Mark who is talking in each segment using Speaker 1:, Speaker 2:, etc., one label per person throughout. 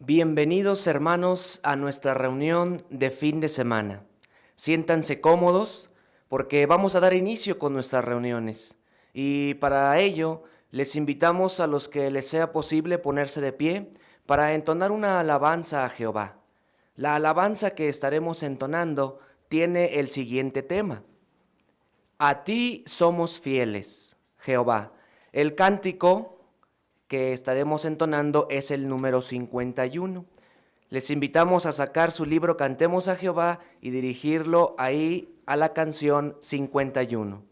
Speaker 1: Bienvenidos hermanos a nuestra reunión de fin de semana. Siéntanse cómodos porque vamos a dar inicio con nuestras reuniones y para ello les invitamos a los que les sea posible ponerse de pie para entonar una alabanza a Jehová. La alabanza que estaremos entonando tiene el siguiente tema: A ti somos fieles, Jehová. El cántico que estaremos entonando es el número 51. Les invitamos a sacar su libro Cantemos a Jehová y dirigirlo ahí a la canción 51.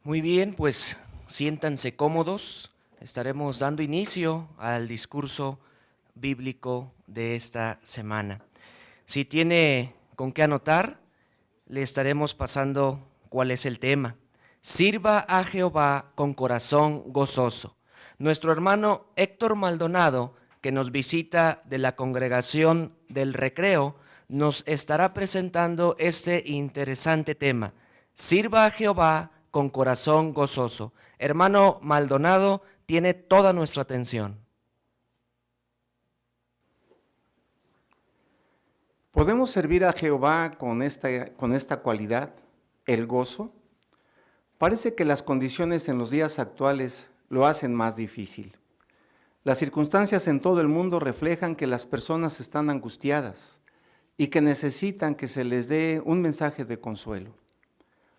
Speaker 1: Muy bien, pues siéntanse cómodos. Estaremos dando inicio al discurso bíblico de esta semana. Si tiene con qué anotar, le estaremos pasando cuál es el tema. Sirva a Jehová con corazón gozoso. Nuestro hermano Héctor Maldonado, que nos visita de la congregación del Recreo, nos estará presentando este interesante tema. Sirva a Jehová con corazón gozoso. Hermano Maldonado, tiene toda nuestra atención.
Speaker 2: ¿Podemos servir a Jehová con esta cualidad, el gozo? Parece que las condiciones en los días actuales lo hacen más difícil. Las circunstancias en todo el mundo reflejan que las personas están angustiadas y que necesitan que se les dé un mensaje de consuelo.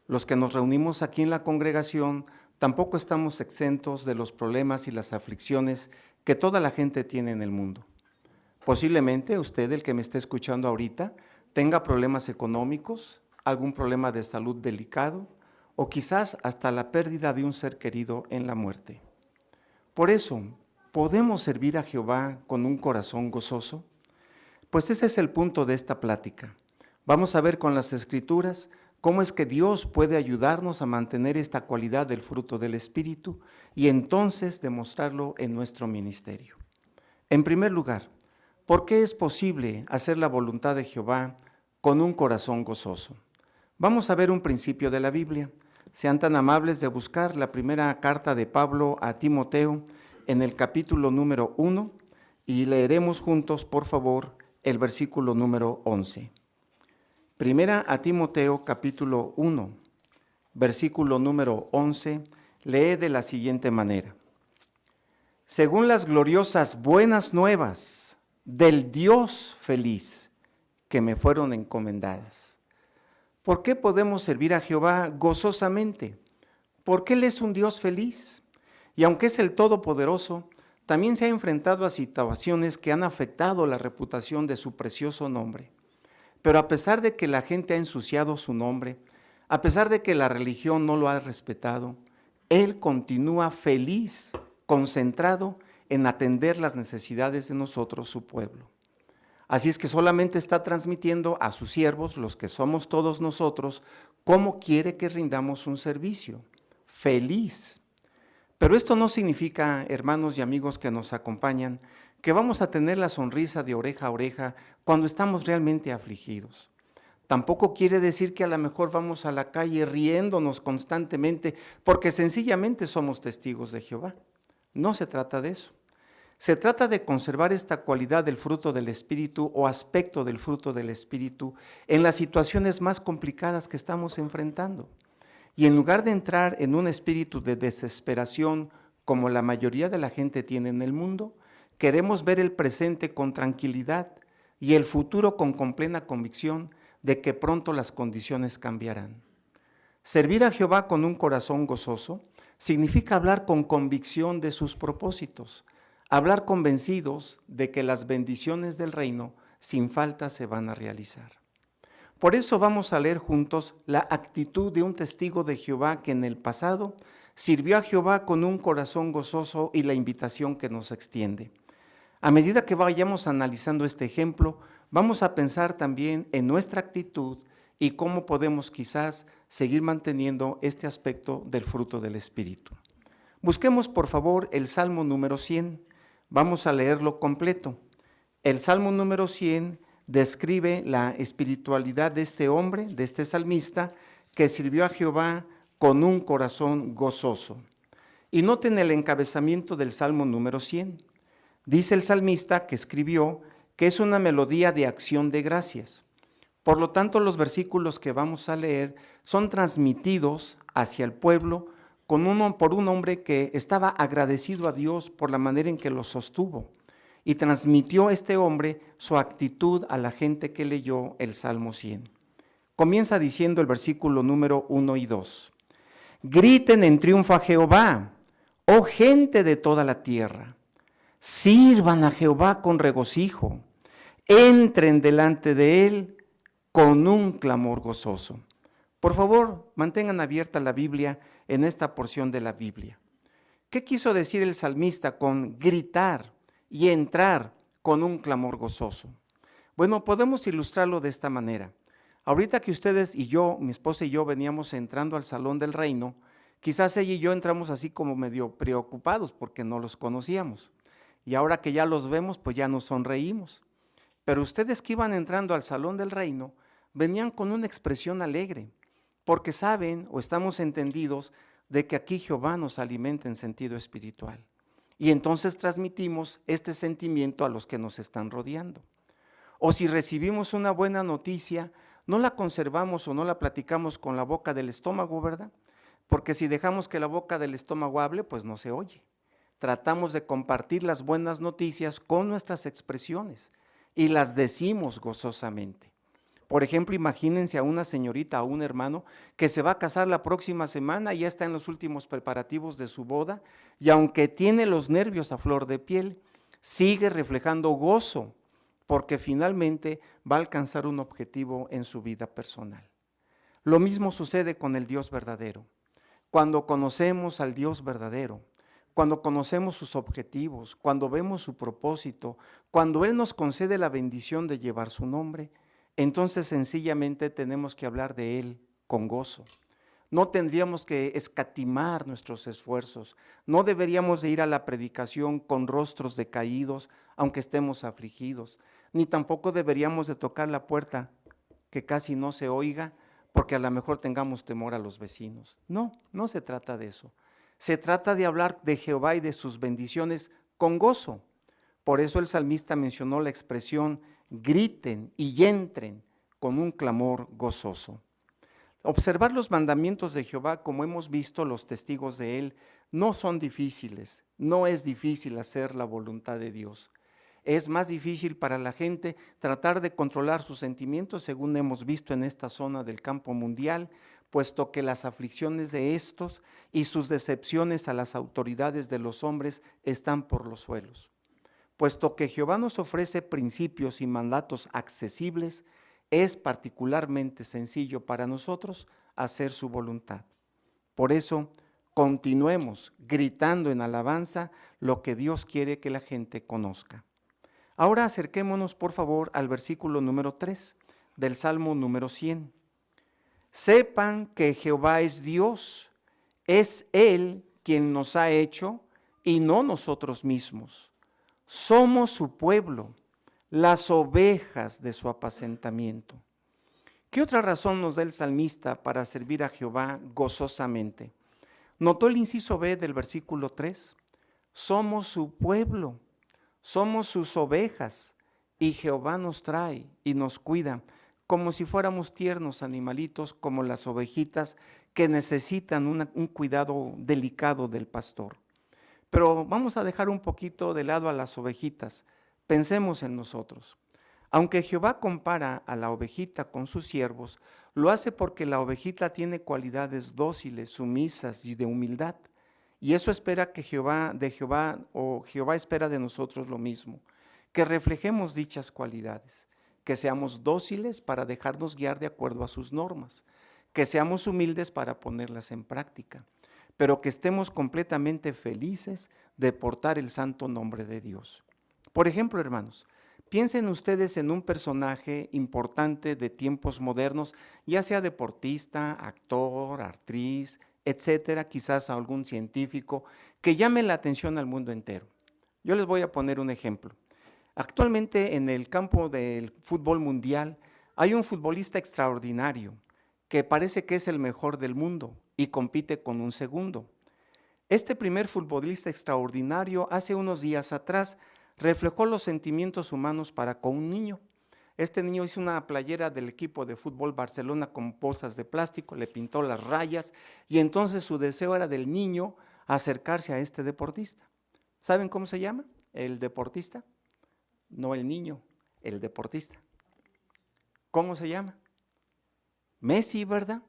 Speaker 2: Los que nos reunimos aquí en la congregación tampoco estamos exentos de los problemas y las aflicciones que toda la gente tiene en el mundo. Posiblemente usted, el que me esté escuchando ahorita, tenga problemas económicos, algún problema de salud delicado o quizás hasta la pérdida de un ser querido en la muerte. Por eso, ¿podemos servir a Jehová con un corazón gozoso? Pues ese es el punto de esta plática. Vamos a ver con las Escrituras cómo es que Dios puede ayudarnos a mantener esta cualidad del fruto del Espíritu y entonces demostrarlo en nuestro ministerio. En primer lugar, ¿por qué es posible hacer la voluntad de Jehová con un corazón gozoso? Vamos a ver un principio de la Biblia. Sean tan amables de buscar la primera carta de Pablo a Timoteo en el capítulo número 1 y leeremos juntos, por favor, el versículo número 11. Primera a Timoteo capítulo 1, versículo número 11, lee de la siguiente manera. Según las gloriosas buenas nuevas del Dios feliz que me fueron encomendadas. ¿Por qué podemos servir a Jehová gozosamente? Porque Él es un Dios feliz. Y aunque es el Todopoderoso, también se ha enfrentado a situaciones que han afectado la reputación de su precioso nombre. Pero a pesar de que la gente ha ensuciado su nombre, a pesar de que la religión no lo ha respetado, Él continúa feliz, concentrado en atender las necesidades de nosotros, su pueblo. Así es que solamente está transmitiendo a sus siervos, los que somos todos nosotros, cómo quiere que rindamos un servicio. Feliz. Pero esto no significa, hermanos y amigos que nos acompañan, que vamos a tener la sonrisa de oreja a oreja cuando estamos realmente afligidos. Tampoco quiere decir que a lo mejor vamos a la calle riéndonos constantemente porque sencillamente somos testigos de Jehová. No se trata de eso. Se trata de conservar esta cualidad del fruto del Espíritu o aspecto del fruto del Espíritu en las situaciones más complicadas que estamos enfrentando. Y en lugar de entrar en un espíritu de desesperación como la mayoría de la gente tiene en el mundo, queremos ver el presente con tranquilidad y el futuro con plena convicción de que pronto las condiciones cambiarán. Servir a Jehová con un corazón gozoso significa hablar con convicción de sus propósitos, hablar convencidos de que las bendiciones del reino sin falta se van a realizar. Por eso vamos a leer juntos la actitud de un testigo de Jehová que en el pasado sirvió a Jehová con un corazón gozoso y la invitación que nos extiende. A medida que vayamos analizando este ejemplo, vamos a pensar también en nuestra actitud y cómo podemos quizás seguir manteniendo este aspecto del fruto del Espíritu. Busquemos por favor el Salmo número 100. Vamos a leerlo completo. El Salmo número 100 describe la espiritualidad de este hombre, de este salmista, que sirvió a Jehová con un corazón gozoso. Y noten el encabezamiento del Salmo número 100. Dice el salmista que escribió que es una melodía de acción de gracias. Por lo tanto, los versículos que vamos a leer son transmitidos hacia el pueblo por un hombre que estaba agradecido a Dios por la manera en que lo sostuvo. Y transmitió este hombre su actitud a la gente que leyó el Salmo 100. Comienza diciendo el versículo número 1 y 2. Griten en triunfo a Jehová, oh gente de toda la tierra. Sirvan a Jehová con regocijo. Entren delante de él con un clamor gozoso. Por favor, mantengan abierta la Biblia en esta porción de la Biblia. ¿Qué quiso decir el salmista con gritar y entrar con un clamor gozoso? Bueno, podemos ilustrarlo de esta manera. Ahorita que ustedes y yo, mi esposa y yo, veníamos entrando al Salón del Reino, quizás ella y yo entramos así como medio preocupados porque no los conocíamos. Y ahora que ya los vemos, pues ya nos sonreímos. Pero ustedes que iban entrando al Salón del Reino, venían con una expresión alegre, porque saben o estamos entendidos de que aquí Jehová nos alimenta en sentido espiritual. Y entonces transmitimos este sentimiento a los que nos están rodeando. O si recibimos una buena noticia, no la conservamos o no la platicamos con la boca del estómago, ¿verdad? Porque si dejamos que la boca del estómago hable, pues no se oye. Tratamos de compartir las buenas noticias con nuestras expresiones y las decimos gozosamente. Por ejemplo, imagínense a una señorita o un hermano que se va a casar la próxima semana y ya está en los últimos preparativos de su boda y aunque tiene los nervios a flor de piel, sigue reflejando gozo porque finalmente va a alcanzar un objetivo en su vida personal. Lo mismo sucede con el Dios verdadero. Cuando conocemos al Dios verdadero, cuando conocemos sus objetivos, cuando vemos su propósito, cuando Él nos concede la bendición de llevar su nombre, entonces sencillamente tenemos que hablar de Él con gozo. No tendríamos que escatimar nuestros esfuerzos, no deberíamos de ir a la predicación con rostros decaídos, aunque estemos afligidos, ni tampoco deberíamos de tocar la puerta que casi no se oiga, porque a lo mejor tengamos temor a los vecinos. No, no se trata de eso. Se trata de hablar de Jehová y de sus bendiciones con gozo. Por eso el salmista mencionó la expresión griten y entren con un clamor gozoso. Observar los mandamientos de Jehová, como hemos visto los testigos de él, no son difíciles, no es difícil hacer la voluntad de Dios. Es más difícil para la gente tratar de controlar sus sentimientos, según hemos visto en esta zona del campo mundial, puesto que las aflicciones de estos y sus decepciones a las autoridades de los hombres están por los suelos. Puesto que Jehová nos ofrece principios y mandatos accesibles, es particularmente sencillo para nosotros hacer su voluntad. Por eso, continuemos gritando en alabanza lo que Dios quiere que la gente conozca. Ahora acerquémonos, por favor, al versículo número 3 del Salmo número 100. Sepan que Jehová es Dios, es Él quien nos ha hecho y no nosotros mismos. Somos su pueblo, las ovejas de su apacentamiento. ¿Qué otra razón nos da el salmista para servir a Jehová gozosamente? ¿Notó el inciso B del versículo 3? Somos su pueblo. Somos sus ovejas y Jehová nos trae y nos cuida como si fuéramos tiernos animalitos, como las ovejitas que necesitan un cuidado delicado del pastor. Pero vamos a dejar un poquito de lado a las ovejitas. Pensemos en nosotros. Aunque Jehová compara a la ovejita con sus siervos, lo hace porque la ovejita tiene cualidades dóciles, sumisas y de humildad. Y eso espera que Jehová espera de nosotros lo mismo, que reflejemos dichas cualidades, que seamos dóciles para dejarnos guiar de acuerdo a sus normas, que seamos humildes para ponerlas en práctica, pero que estemos completamente felices de portar el santo nombre de Dios. Por ejemplo, hermanos, piensen ustedes en un personaje importante de tiempos modernos, ya sea deportista, actor, actriz, etcétera, quizás algún científico que llame la atención al mundo entero. Yo les voy a poner un ejemplo. Actualmente en el campo del fútbol mundial hay un futbolista extraordinario que parece que es el mejor del mundo y compite con un segundo. Este primer futbolista extraordinario hace unos días atrás reflejó los sentimientos humanos para con un niño. Este niño hizo una playera del equipo de fútbol Barcelona con bolsas de plástico, le pintó las rayas y entonces su deseo era del niño acercarse a este deportista. ¿Saben cómo se llama el deportista? No el niño, el deportista. ¿Cómo se llama? Messi, ¿verdad?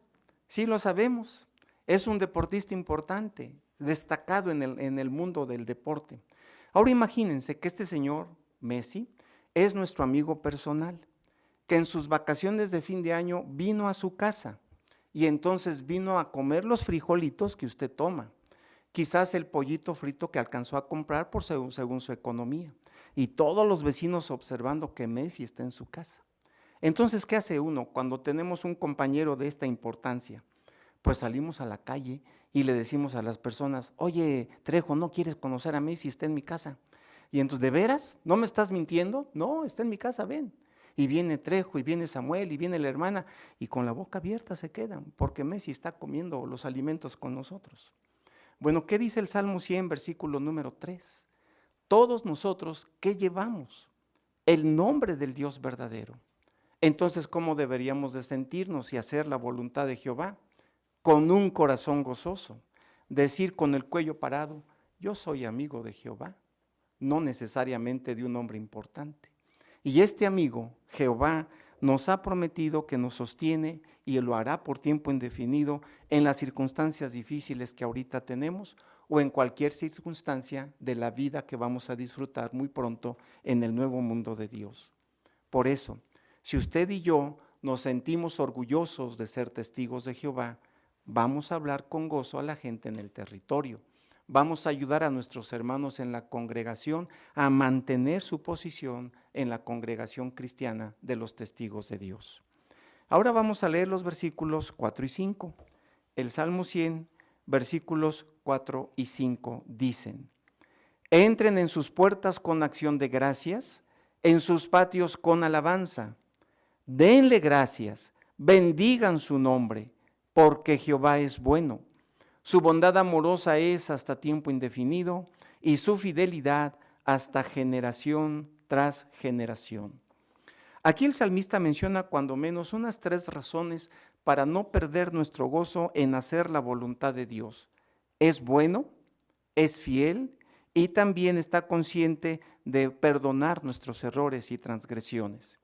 Speaker 2: Sí, lo sabemos. Es un deportista importante, destacado en el mundo del deporte. Ahora imagínense que este señor, Messi, es nuestro amigo personal, que en sus vacaciones de fin de año vino a su casa y entonces vino a comer los frijolitos que usted toma, quizás el pollito frito que alcanzó a comprar según su economía, y todos los vecinos observando que Messi está en su casa. Entonces, ¿qué hace uno cuando tenemos un compañero de esta importancia? Pues salimos a la calle y le decimos a las personas, oye, Trejo, ¿no quieres conocer a Messi? Está en mi casa. Y entonces, ¿de veras? ¿No me estás mintiendo? No, está en mi casa, ven. Y viene Trejo, y viene Samuel, y viene la hermana, y con la boca abierta se quedan, porque Messi está comiendo los alimentos con nosotros. Bueno, ¿qué dice el Salmo 100, versículo número 3? Todos nosotros, ¿qué llevamos? El nombre del Dios verdadero. Entonces, ¿cómo deberíamos de sentirnos y hacer la voluntad de Jehová? Con un corazón gozoso, decir con el cuello parado, yo soy amigo de Jehová, no necesariamente de un hombre importante. Y este amigo, Jehová, nos ha prometido que nos sostiene y lo hará por tiempo indefinido en las circunstancias difíciles que ahorita tenemos o en cualquier circunstancia de la vida que vamos a disfrutar muy pronto en el nuevo mundo de Dios. Por eso, si usted y yo nos sentimos orgullosos de ser testigos de Jehová, vamos a hablar con gozo a la gente en el territorio. Vamos a ayudar a nuestros hermanos en la congregación a mantener su posición en la congregación cristiana de los testigos de Dios. Ahora vamos a leer los versículos 4 y 5. El Salmo 100, versículos 4 y 5 dicen: entren en sus puertas con acción de gracias, en sus patios con alabanza. Denle gracias, bendigan su nombre, porque Jehová es bueno. Su bondad amorosa es hasta tiempo indefinido y su fidelidad hasta generación tras generación. Aquí el salmista menciona cuando menos unas 3 razones para no perder nuestro gozo en hacer la voluntad de Dios. Es bueno, es fiel y también está consciente de perdonar nuestros errores y transgresiones.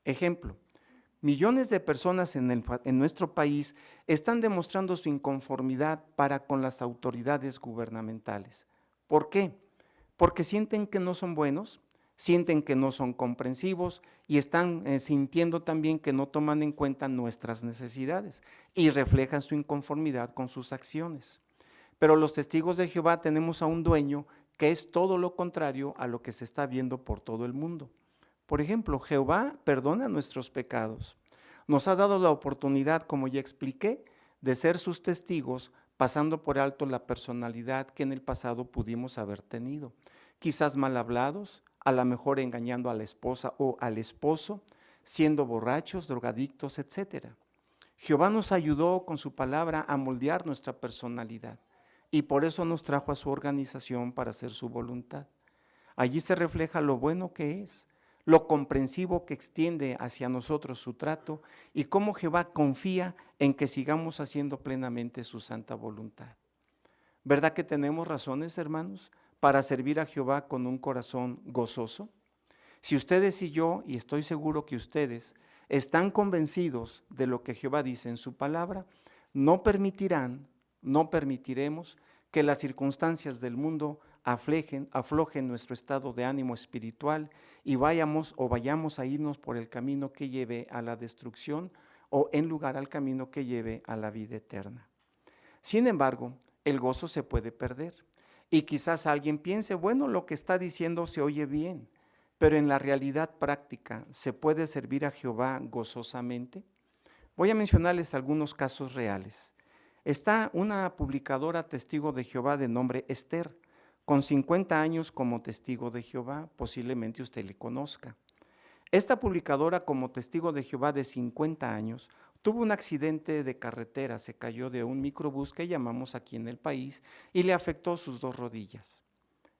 Speaker 2: Ejemplo, millones de personas en nuestro país están demostrando su inconformidad para con las autoridades gubernamentales. ¿Por qué? Porque sienten que no son buenos, sienten que no son comprensivos y están sintiendo también que no toman en cuenta nuestras necesidades y reflejan su inconformidad con sus acciones. Pero los testigos de Jehová tenemos a un dueño que es todo lo contrario a lo que se está viendo por todo el mundo. Por ejemplo, Jehová perdona nuestros pecados. Nos ha dado la oportunidad, como ya expliqué, de ser sus testigos, pasando por alto la personalidad que en el pasado pudimos haber tenido. Quizás mal hablados, a lo mejor engañando a la esposa o al esposo, siendo borrachos, drogadictos, etc. Jehová nos ayudó con su palabra a moldear nuestra personalidad y por eso nos trajo a su organización para hacer su voluntad. Allí se refleja lo bueno que es, lo comprensivo que extiende hacia nosotros su trato y cómo Jehová confía en que sigamos haciendo plenamente su santa voluntad. ¿Verdad que tenemos razones, hermanos, para servir a Jehová con un corazón gozoso? Si ustedes y yo, y estoy seguro que ustedes, están convencidos de lo que Jehová dice en su palabra, no permitiremos que las circunstancias del mundo aflojen nuestro estado de ánimo espiritual y vayamos a irnos por el camino que lleve a la destrucción o en lugar al camino que lleve a la vida eterna. Sin embargo, el gozo se puede perder y quizás alguien piense, bueno, lo que está diciendo se oye bien, pero en la realidad práctica, ¿se puede servir a Jehová gozosamente? Voy a mencionarles algunos casos reales. Está una publicadora testigo de Jehová de nombre Esther, con 50 años como testigo de Jehová, posiblemente usted le conozca. Esta publicadora como testigo de Jehová de 50 años tuvo un accidente de carretera, se cayó de un microbús que llamamos aquí en el país y le afectó sus 2 rodillas.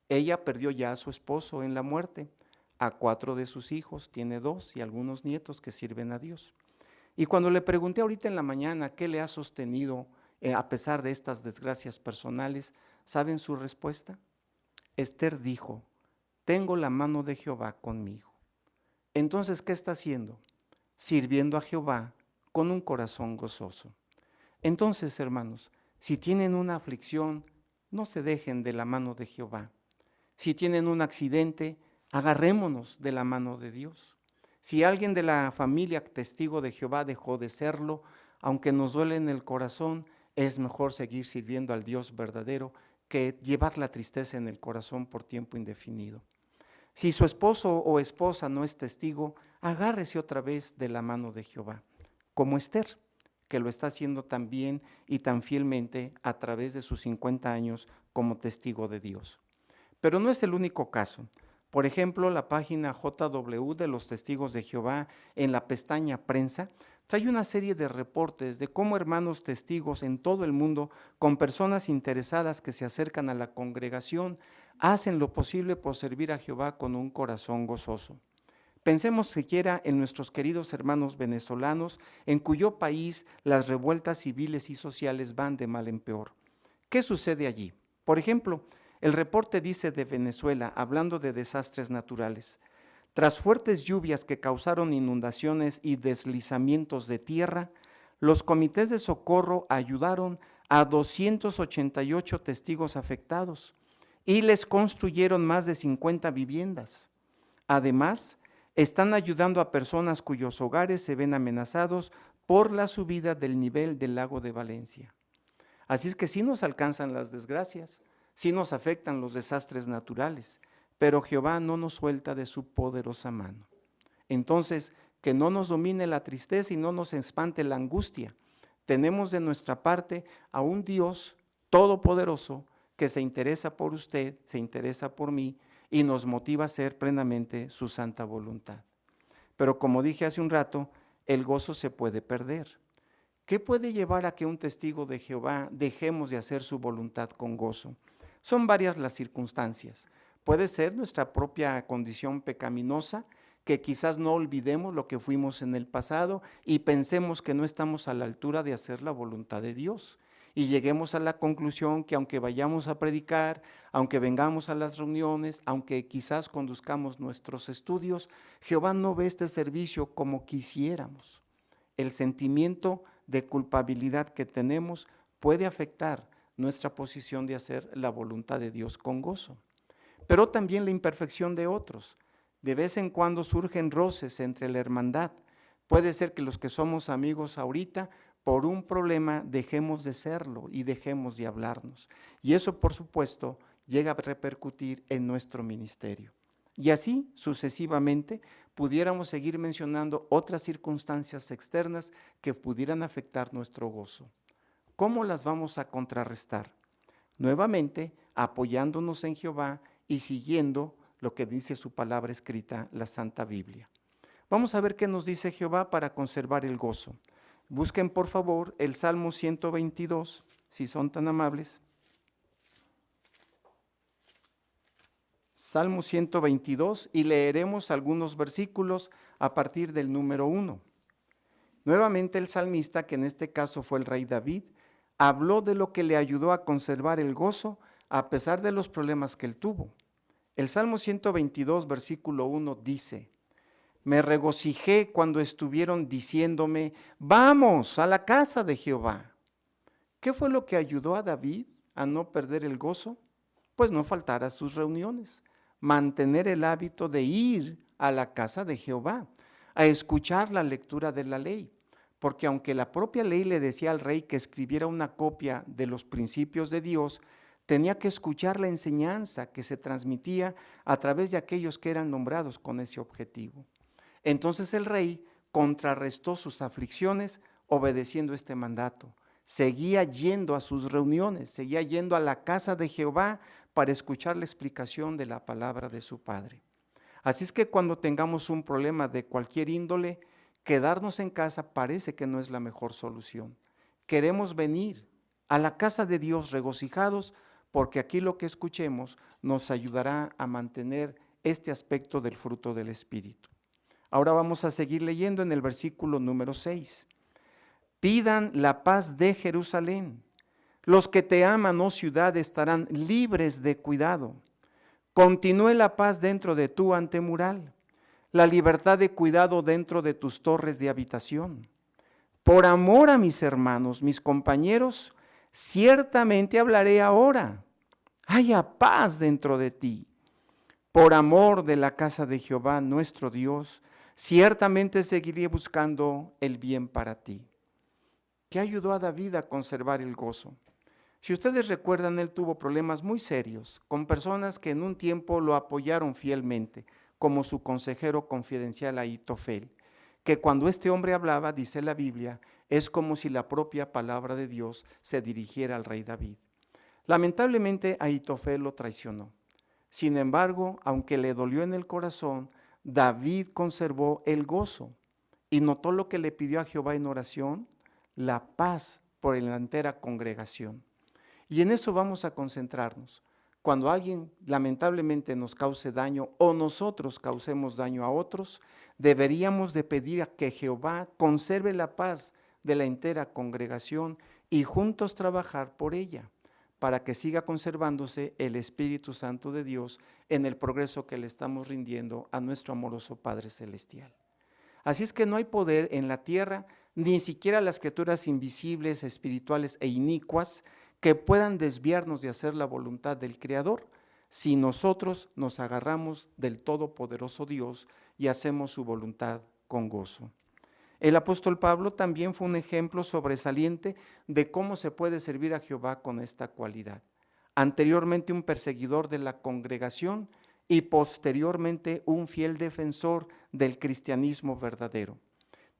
Speaker 2: Ella perdió ya a su esposo en la muerte, a 4 de sus hijos, tiene 2 y algunos nietos que sirven a Dios. Y cuando le pregunté ahorita en la mañana qué le ha sostenido a pesar de estas desgracias personales, ¿saben su respuesta? Esther dijo, tengo la mano de Jehová conmigo. Entonces, ¿qué está haciendo? Sirviendo a Jehová con un corazón gozoso. Entonces, hermanos, si tienen una aflicción, no se dejen de la mano de Jehová. Si tienen un accidente, agarrémonos de la mano de Dios. Si alguien de la familia testigo de Jehová dejó de serlo, aunque nos duele en el corazón, es mejor seguir sirviendo al Dios verdadero que llevar la tristeza en el corazón por tiempo indefinido. Si su esposo o esposa no es testigo, agárrese otra vez de la mano de Jehová, como Esther, que lo está haciendo tan bien y tan fielmente a través de sus 50 años como testigo de Dios. Pero no es el único caso. Por ejemplo, la página JW de los Testigos de Jehová en la pestaña Prensa trae una serie de reportes de cómo hermanos testigos en todo el mundo, con personas interesadas que se acercan a la congregación, hacen lo posible por servir a Jehová con un corazón gozoso. Pensemos siquiera en nuestros queridos hermanos venezolanos, en cuyo país las revueltas civiles y sociales van de mal en peor. ¿Qué sucede allí? Por ejemplo, el reporte dice de Venezuela, hablando de desastres naturales, tras fuertes lluvias que causaron inundaciones y deslizamientos de tierra, los comités de socorro ayudaron a 288 testigos afectados y les construyeron más de 50 viviendas. Además, están ayudando a personas cuyos hogares se ven amenazados por la subida del nivel del lago de Valencia. Así es que sí nos alcanzan las desgracias, sí nos afectan los desastres naturales, pero Jehová no nos suelta de su poderosa mano. Entonces, que no nos domine la tristeza y no nos espante la angustia. Tenemos de nuestra parte a un Dios todopoderoso que se interesa por usted, se interesa por mí y nos motiva a hacer plenamente su santa voluntad. Pero como dije hace un rato, el gozo se puede perder. ¿Qué puede llevar a que un testigo de Jehová dejemos de hacer su voluntad con gozo? Son varias las circunstancias. Puede ser nuestra propia condición pecaminosa que quizás no olvidemos lo que fuimos en el pasado y pensemos que no estamos a la altura de hacer la voluntad de Dios. Y lleguemos a la conclusión que aunque vayamos a predicar, aunque vengamos a las reuniones, aunque quizás conduzcamos nuestros estudios, Jehová no ve este servicio como quisiéramos. El sentimiento de culpabilidad que tenemos puede afectar nuestra posición de hacer la voluntad de Dios con gozo. Pero también la imperfección de otros. De vez en cuando surgen roces entre la hermandad. Puede ser que los que somos amigos ahorita, por un problema dejemos de serlo y dejemos de hablarnos. Y eso, por supuesto, llega a repercutir en nuestro ministerio. Y así, sucesivamente, pudiéramos seguir mencionando otras circunstancias externas que pudieran afectar nuestro gozo. ¿Cómo las vamos a contrarrestar? Nuevamente, apoyándonos en Jehová y siguiendo lo que dice su palabra escrita, la Santa Biblia. Vamos a ver qué nos dice Jehová para conservar el gozo. Busquen por favor el Salmo 122, si son tan amables. Salmo 122 y leeremos algunos versículos a partir del número 1. Nuevamente el salmista, que en este caso fue el rey David, habló de lo que le ayudó a conservar el gozo a pesar de los problemas que él tuvo. El Salmo 122, versículo 1 dice: me regocijé cuando estuvieron diciéndome, vamos a la casa de Jehová. ¿Qué fue lo que ayudó a David a no perder el gozo? Pues no faltar a sus reuniones, mantener el hábito de ir a la casa de Jehová, a escuchar la lectura de la ley. Porque aunque la propia ley le decía al rey que escribiera una copia de los principios de Dios, tenía que escuchar la enseñanza que se transmitía a través de aquellos que eran nombrados con ese objetivo. Entonces el rey contrarrestó sus aflicciones obedeciendo este mandato. Seguía yendo a sus reuniones, seguía yendo a la casa de Jehová para escuchar la explicación de la palabra de su Padre. Así es que cuando tengamos un problema de cualquier índole, quedarnos en casa parece que no es la mejor solución. Queremos venir a la casa de Dios regocijados porque aquí lo que escuchemos nos ayudará a mantener este aspecto del fruto del Espíritu. Ahora vamos a seguir leyendo en el versículo número 6. Pidan la paz de Jerusalén. Los que te aman, oh ciudad, estarán libres de cuidado. Continúe la paz dentro de tu antemural, la libertad de cuidado dentro de tus torres de habitación. Por amor a mis hermanos, mis compañeros, ciertamente hablaré ahora. Haya paz dentro de ti. Por amor de la casa de Jehová, nuestro Dios, ciertamente seguiré buscando el bien para ti. ¿Qué ayudó a David a conservar el gozo? Si ustedes recuerdan, él tuvo problemas muy serios con personas que en un tiempo lo apoyaron fielmente, como su consejero confidencial Ahitofel, que cuando este hombre hablaba, dice la Biblia, es como si la propia palabra de Dios se dirigiera al rey David. Lamentablemente Ahitofel lo traicionó. Sin embargo, aunque le dolió en el corazón, David conservó el gozo y notó lo que le pidió a Jehová en oración, la paz por la entera congregación. Y en eso vamos a concentrarnos. Cuando alguien lamentablemente nos cause daño o nosotros causemos daño a otros, deberíamos de pedir a que Jehová conserve la paz de la entera congregación y juntos trabajar por ella, para que siga conservándose el Espíritu Santo de Dios en el progreso que le estamos rindiendo a nuestro amoroso Padre Celestial. Así es que no hay poder en la tierra, ni siquiera las criaturas invisibles, espirituales e inicuas, que puedan desviarnos de hacer la voluntad del Creador, si nosotros nos agarramos del Todopoderoso Dios y hacemos su voluntad con gozo. El apóstol Pablo también fue un ejemplo sobresaliente de cómo se puede servir a Jehová con esta cualidad. Anteriormente un perseguidor de la congregación y posteriormente un fiel defensor del cristianismo verdadero.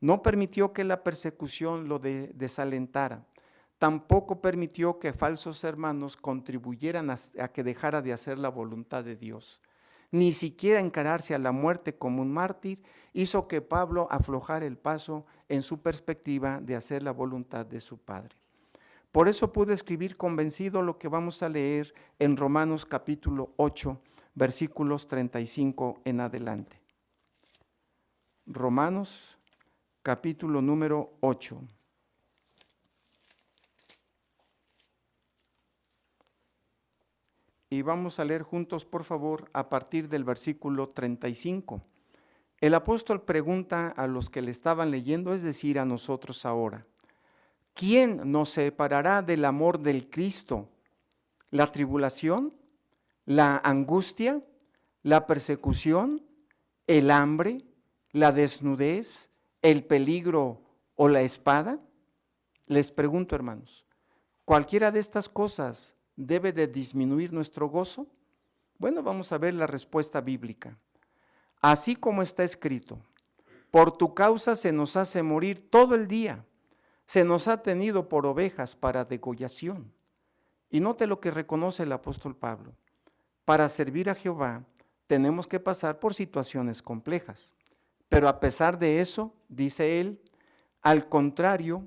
Speaker 2: No permitió que la persecución lo desalentara. Tampoco permitió que falsos hermanos contribuyeran a que dejara de hacer la voluntad de Dios. Ni siquiera encararse a la muerte como un mártir hizo que Pablo aflojara el paso en su perspectiva de hacer la voluntad de su Padre. Por eso pude escribir convencido lo que vamos a leer en Romanos capítulo 8, versículos 35 en adelante. Romanos, capítulo número 8. Y vamos a leer juntos, por favor, a partir del versículo 35. El apóstol pregunta a los que le estaban leyendo, es decir, a nosotros ahora: ¿quién nos separará del amor del Cristo? ¿La tribulación? ¿La angustia? ¿La persecución? ¿El hambre? ¿La desnudez? ¿El peligro o la espada? Les pregunto, hermanos, ¿cualquiera de estas cosas debe de disminuir nuestro gozo? Bueno, vamos a ver la respuesta bíblica. Así como está escrito: por tu causa se nos hace morir todo el día, se nos ha tenido por ovejas para degollación. Y note lo que reconoce el apóstol Pablo: para servir a Jehová tenemos que pasar por situaciones complejas, pero a pesar de eso, dice él, al contrario,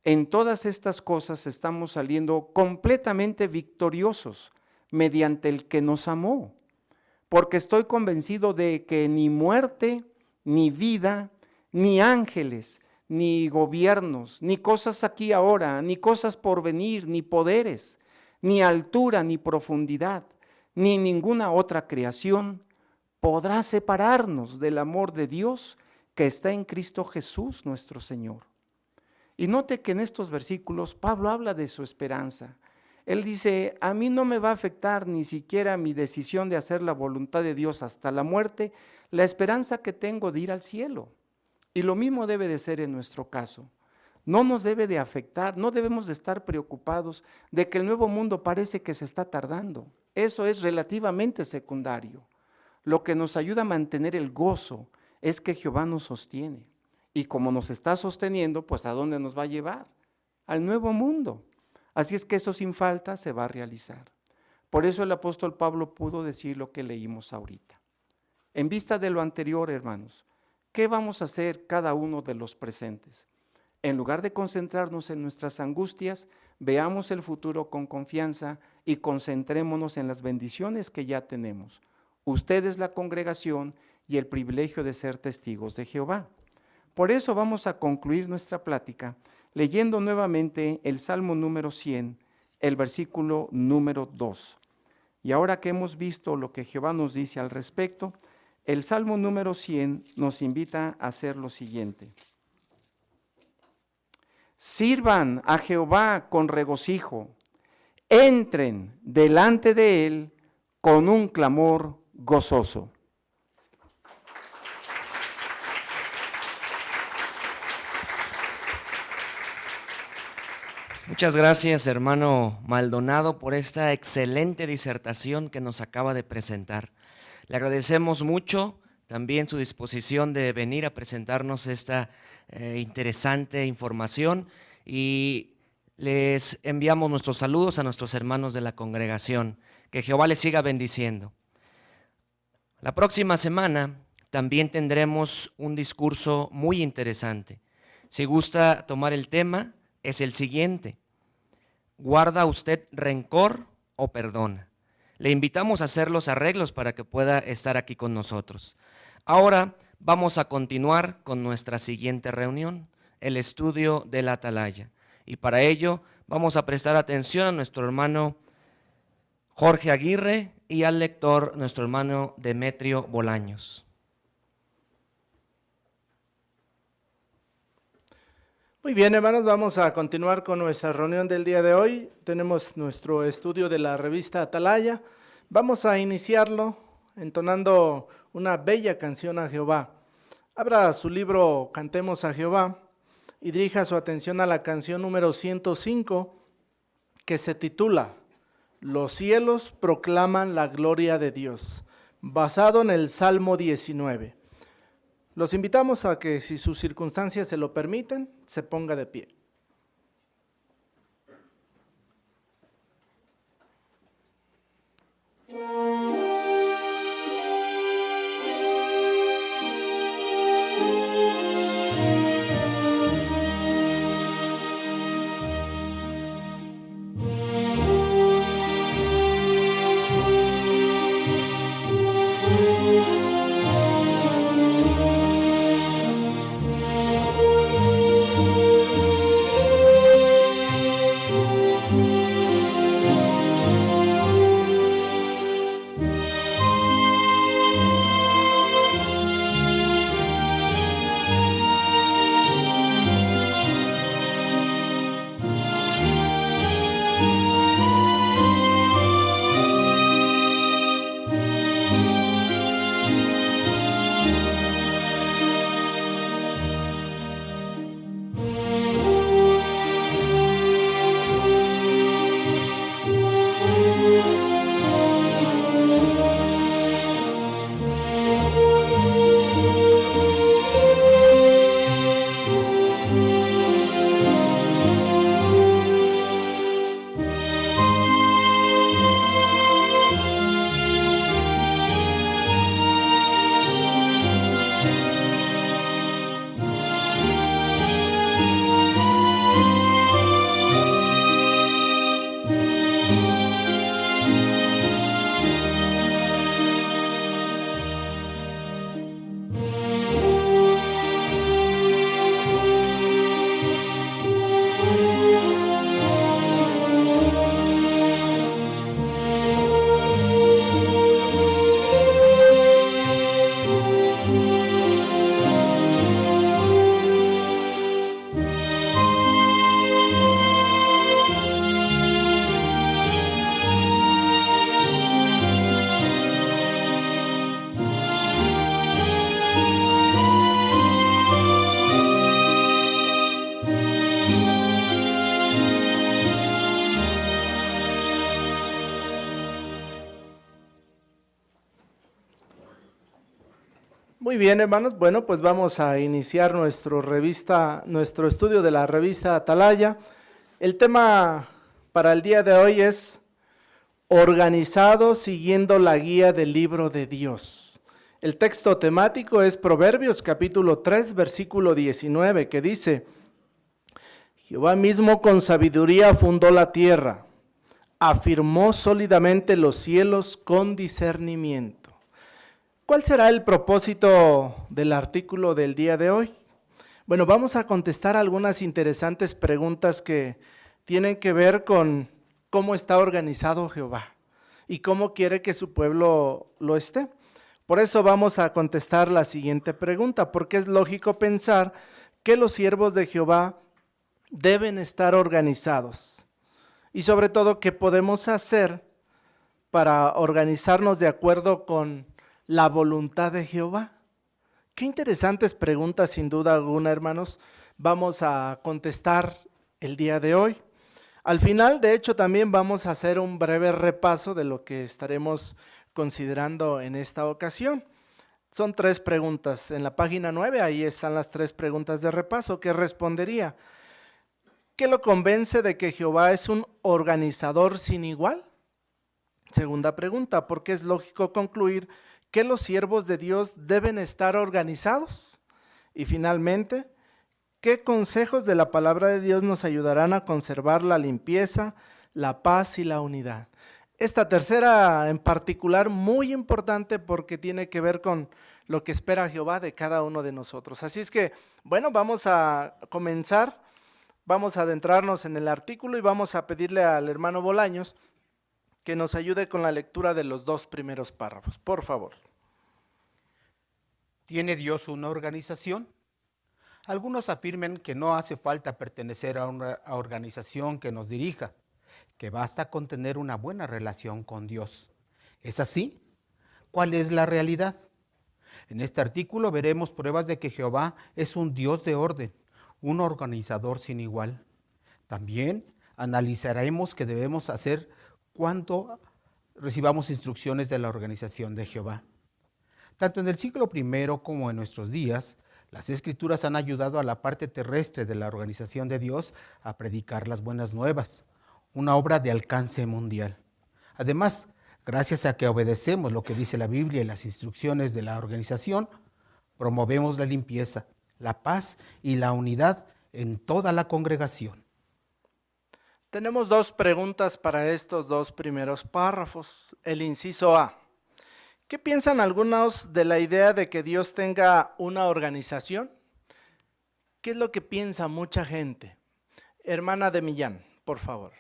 Speaker 2: en todas estas cosas estamos saliendo completamente victoriosos mediante el que nos amó, porque estoy convencido de que ni muerte, ni vida, ni ángeles, ni gobiernos, ni cosas aquí ahora, ni cosas por venir, ni poderes, ni altura, ni profundidad, ni ninguna otra creación podrá separarnos del amor de Dios que está en Cristo Jesús nuestro Señor. Y note que en estos versículos Pablo habla de su esperanza. Él dice: a mí no me va a afectar ni siquiera mi decisión de hacer la voluntad de Dios hasta la muerte, la esperanza que tengo de ir al cielo. Y lo mismo debe de ser en nuestro caso. No nos debe de afectar, no debemos de estar preocupados de que el nuevo mundo parece que se está tardando. Eso es relativamente secundario. Lo que nos ayuda a mantener el gozo es que Jehová nos sostiene. Y como nos está sosteniendo, pues ¿a dónde nos va a llevar? Al nuevo mundo. Así es que eso sin falta se va a realizar. Por eso el apóstol Pablo pudo decir lo que leímos ahorita. En vista de lo anterior, hermanos, ¿qué vamos a hacer cada uno de los presentes? En lugar de concentrarnos en nuestras angustias, veamos el futuro con confianza y concentrémonos en las bendiciones que ya tenemos. Ustedes, la congregación, y el privilegio de ser testigos de Jehová. Por eso vamos a concluir nuestra plática leyendo nuevamente el Salmo número 100, el versículo número 2. Y ahora que hemos visto lo que Jehová nos dice al respecto, el Salmo número 100 nos invita a hacer lo siguiente: sirvan a Jehová con regocijo, entren delante de él con un clamor gozoso.
Speaker 1: Muchas gracias, hermano Maldonado, por esta excelente disertación que nos acaba de presentar. Le agradecemos mucho también su disposición de venir a presentarnos esta interesante información y les enviamos nuestros saludos a nuestros hermanos de la congregación. Que Jehová les siga bendiciendo. La próxima semana también tendremos un discurso muy interesante. Si gusta tomar el tema, es el siguiente: ¿guarda usted rencor o perdona? Le invitamos a hacer los arreglos para que pueda estar aquí con nosotros. Ahora vamos a continuar con nuestra siguiente reunión, el estudio de la Atalaya. Y para ello vamos a prestar atención a nuestro hermano Jorge Aguirre y al lector, nuestro hermano Demetrio Bolaños.
Speaker 3: Muy bien, hermanos, vamos a continuar con nuestra reunión del día de hoy. Tenemos nuestro estudio de la revista Atalaya. Vamos a iniciarlo entonando una bella canción a Jehová. Abra su libro Cantemos a Jehová y dirija su atención a la canción número 105, que se titula Los cielos proclaman la gloria de Dios, basado en el Salmo 19. Los invitamos a que, si sus circunstancias se lo permiten, se ponga de pie. Muy bien, hermanos. Bueno, pues vamos a iniciar nuestro estudio de la revista Atalaya. El tema para el día de hoy es organizado siguiendo la guía del libro de Dios. El texto temático es Proverbios capítulo 3, versículo 19, que dice: Jehová mismo con sabiduría fundó la tierra, afirmó sólidamente los cielos con discernimiento. ¿Cuál será el propósito del artículo del día de hoy? Bueno, vamos a contestar algunas interesantes preguntas que tienen que ver con cómo está organizado Jehová y cómo quiere que su pueblo lo esté. Por eso vamos a contestar la siguiente pregunta, porque es lógico pensar que los siervos de Jehová deben estar organizados. Y sobre todo, ¿qué podemos hacer para organizarnos de acuerdo con la voluntad de Jehová? Qué interesantes preguntas, sin duda alguna, hermanos, vamos a contestar el día de hoy. Al final, de hecho, también vamos a hacer un breve repaso de lo que estaremos considerando en esta ocasión. Son 3 preguntas. En la página 9, ahí están las 3 preguntas de repaso. ¿Qué respondería? ¿Qué lo convence de que Jehová es un organizador sin igual? Segunda pregunta, ¿por qué es lógico concluir que los siervos de Dios deben estar organizados? Y finalmente, ¿qué consejos de la palabra de Dios nos ayudarán a conservar la limpieza, la paz y la unidad? Esta tercera en particular muy importante porque tiene que ver con lo que espera Jehová de cada uno de nosotros. Así es que, bueno, vamos a comenzar, vamos a adentrarnos en el artículo y vamos a pedirle al hermano Bolaños que nos ayude con la lectura de los 2 primeros párrafos, por favor.
Speaker 4: ¿Tiene Dios una organización? Algunos afirman que no hace falta pertenecer a una organización que nos dirija, que basta con tener una buena relación con Dios. ¿Es así? ¿Cuál es la realidad? En este artículo veremos pruebas de que Jehová es un Dios de orden, un organizador sin igual. También analizaremos qué debemos hacer cuando recibamos instrucciones de la organización de Jehová. Tanto en el siglo I como en nuestros días, las Escrituras han ayudado a la parte terrestre de la organización de Dios a predicar las buenas nuevas, una obra de alcance mundial. Además, gracias a que obedecemos lo que dice la Biblia y las instrucciones de la organización, promovemos la limpieza, la paz y la unidad en toda la congregación.
Speaker 3: Tenemos 2 preguntas para estos 2 primeros párrafos. El inciso A. ¿Qué piensan algunos de la idea de que Dios tenga una organización? ¿Qué es lo que piensa mucha gente? Hermana de Millán, por favor.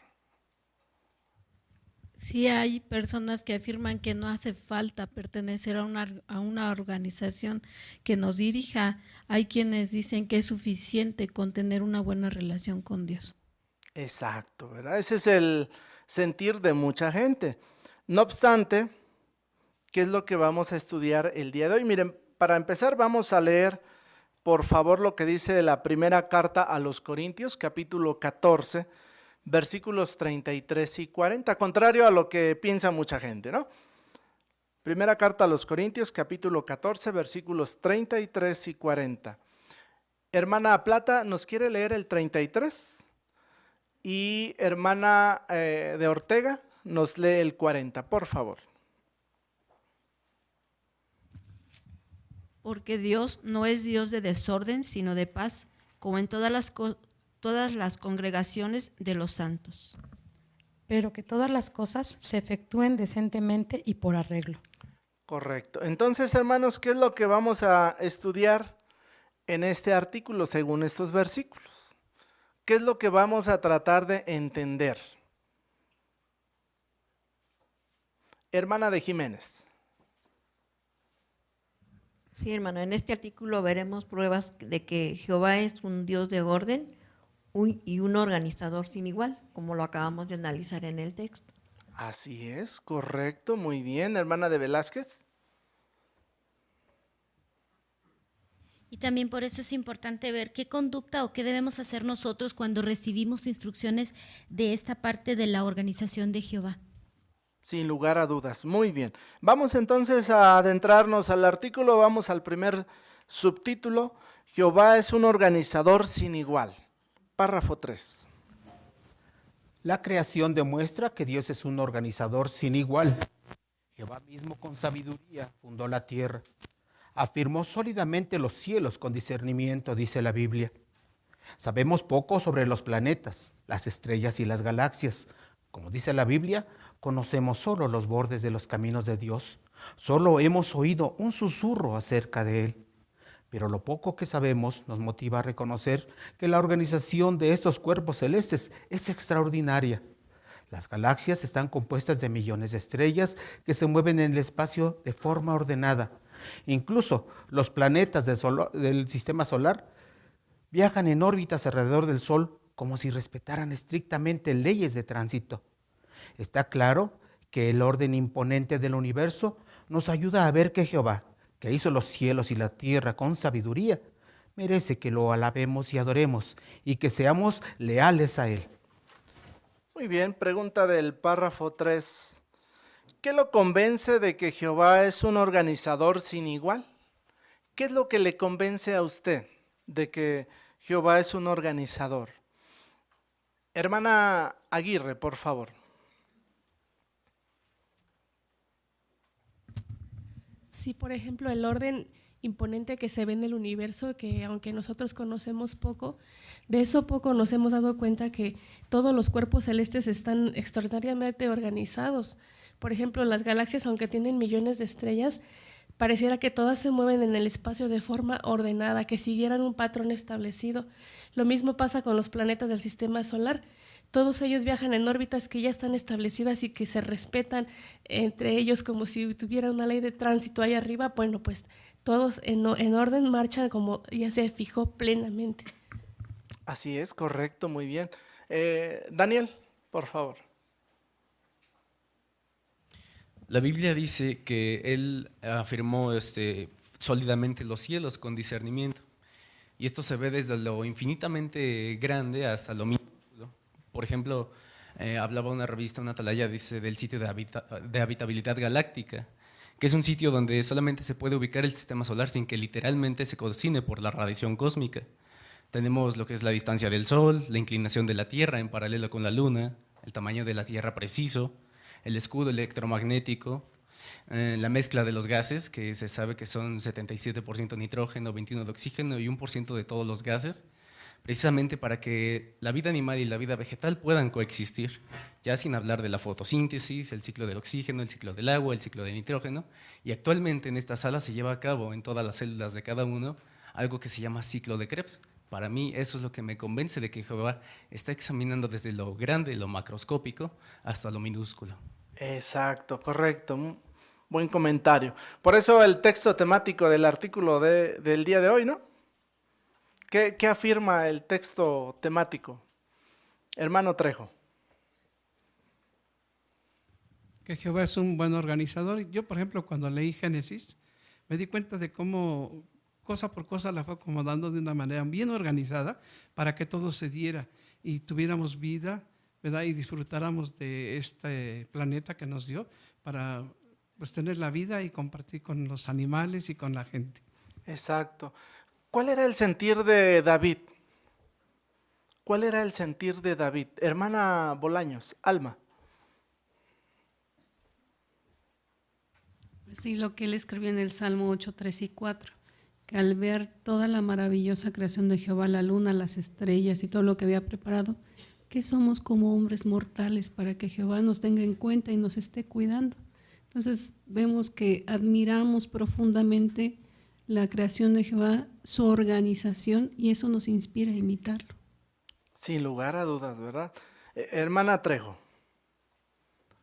Speaker 5: Sí, hay personas que afirman que no hace falta pertenecer a una organización que nos dirija. Hay quienes dicen que es suficiente con tener una buena relación con Dios.
Speaker 3: Exacto, ¿verdad? Ese es el sentir de mucha gente. No obstante, ¿qué es lo que vamos a estudiar el día de hoy? Miren, para empezar vamos a leer, por favor, lo que dice la primera carta a los Corintios, capítulo 14, versículos 33 y 40, contrario a lo que piensa mucha gente, ¿no? Primera carta a los Corintios, capítulo 14, versículos 33 y 40. Hermana Plata, ¿nos quiere leer el 33? Y hermana de Ortega nos lee el 40, por favor.
Speaker 6: Porque Dios no es Dios de desorden, sino de paz, como en todas las congregaciones de los santos.
Speaker 7: Pero que todas las cosas se efectúen decentemente y por arreglo.
Speaker 3: Correcto. Entonces, hermanos, ¿qué es lo que vamos a estudiar en este artículo según estos versículos? ¿Qué es lo que vamos a tratar de entender? Hermana de Jiménez.
Speaker 6: Sí, hermano, en este artículo veremos pruebas de que Jehová es un Dios de orden y un organizador sin igual, como lo acabamos de analizar en el texto.
Speaker 3: Así es, correcto, muy bien. Hermana de Velázquez.
Speaker 8: Y también por eso es importante ver qué conducta o qué debemos hacer nosotros cuando recibimos instrucciones de esta parte de la organización de Jehová.
Speaker 3: Sin lugar a dudas. Muy bien. Vamos entonces a adentrarnos al artículo. Vamos al primer subtítulo. Jehová es un organizador sin igual. Párrafo 3.
Speaker 4: La creación demuestra que Dios es un organizador sin igual. Jehová mismo con sabiduría fundó la tierra. Afirmó sólidamente los cielos con discernimiento, dice la Biblia. Sabemos poco sobre los planetas, las estrellas y las galaxias. Como dice la Biblia, conocemos solo los bordes de los caminos de Dios. Solo hemos oído un susurro acerca de Él. Pero lo poco que sabemos nos motiva a reconocer que la organización de estos cuerpos celestes es extraordinaria. Las galaxias están compuestas de millones de estrellas que se mueven en el espacio de forma ordenada. Incluso los planetas del sistema solar viajan en órbitas alrededor del Sol como si respetaran estrictamente leyes de tránsito. Está claro que el orden imponente del universo nos ayuda a ver que Jehová, que hizo los cielos y la tierra con sabiduría, merece que lo alabemos y adoremos y que seamos leales a Él.
Speaker 3: Muy bien, pregunta del párrafo 3. ¿Qué lo convence de que Jehová es un organizador sin igual? ¿Qué es lo que le convence a usted de que Jehová es un organizador? Hermana Aguirre, por favor.
Speaker 9: Sí, por ejemplo, el orden imponente que se ve en el universo, que aunque nosotros conocemos poco, de eso poco nos hemos dado cuenta que todos los cuerpos celestes están extraordinariamente organizados. Por ejemplo, las galaxias, aunque tienen millones de estrellas, pareciera que todas se mueven en el espacio de forma ordenada, que siguieran un patrón establecido. Lo mismo pasa con los planetas del sistema solar. Todos ellos viajan en órbitas que ya están establecidas y que se respetan entre ellos como si tuviera una ley de tránsito ahí arriba. Bueno, pues todos en orden marchan como ya se fijó plenamente.
Speaker 3: Así es, correcto, muy bien. Daniel, por favor.
Speaker 10: La Biblia dice que él afirmó sólidamente los cielos con discernimiento. Y esto se ve desde lo infinitamente grande hasta lo minúsculo. Por ejemplo, hablaba una revista, una atalaya, dice, del sitio de habitabilidad galáctica, que es un sitio donde solamente se puede ubicar el sistema solar sin que literalmente se cocine por la radiación cósmica. Tenemos lo que es la distancia del Sol, la inclinación de la Tierra en paralelo con la Luna, el tamaño de la Tierra preciso, el escudo electromagnético, la mezcla de los gases, que se sabe que son 77% nitrógeno, 21% de oxígeno y 1% de todos los gases, precisamente para que la vida animal y la vida vegetal puedan coexistir, ya sin hablar de la fotosíntesis, el ciclo del oxígeno, el ciclo del agua, el ciclo del nitrógeno, y actualmente en esta sala se lleva a cabo en todas las células de cada uno algo que se llama ciclo de Krebs. Para mí eso es lo que me convence de que Jehová está examinando desde lo grande, lo macroscópico, hasta lo minúsculo.
Speaker 3: Exacto, correcto. Buen comentario. Por eso el texto temático del artículo del día de hoy, ¿no? ¿Qué afirma el texto temático? Hermano Trejo.
Speaker 11: Que Jehová es un buen organizador. Yo, por ejemplo, cuando leí Génesis, me di cuenta de cómo cosa por cosa la fue acomodando de una manera bien organizada para que todo se diera y tuviéramos vida, ¿verdad? Y disfrutáramos de este planeta que nos dio para pues, tener la vida y compartir con los animales y con la gente.
Speaker 3: Exacto. ¿Cuál era el sentir de David? ¿Cuál era el sentir de David? Hermana Bolaños, Alma.
Speaker 12: Sí, lo que él escribió en el Salmo 8, 3 y 4, que al ver toda la maravillosa creación de Jehová, la luna, las estrellas y todo lo que había preparado, que somos como hombres mortales para que Jehová nos tenga en cuenta y nos esté cuidando. Entonces vemos que admiramos profundamente la creación de Jehová, su organización, y eso nos inspira a imitarlo.
Speaker 3: Sin lugar a dudas, ¿verdad? Hermana Trejo.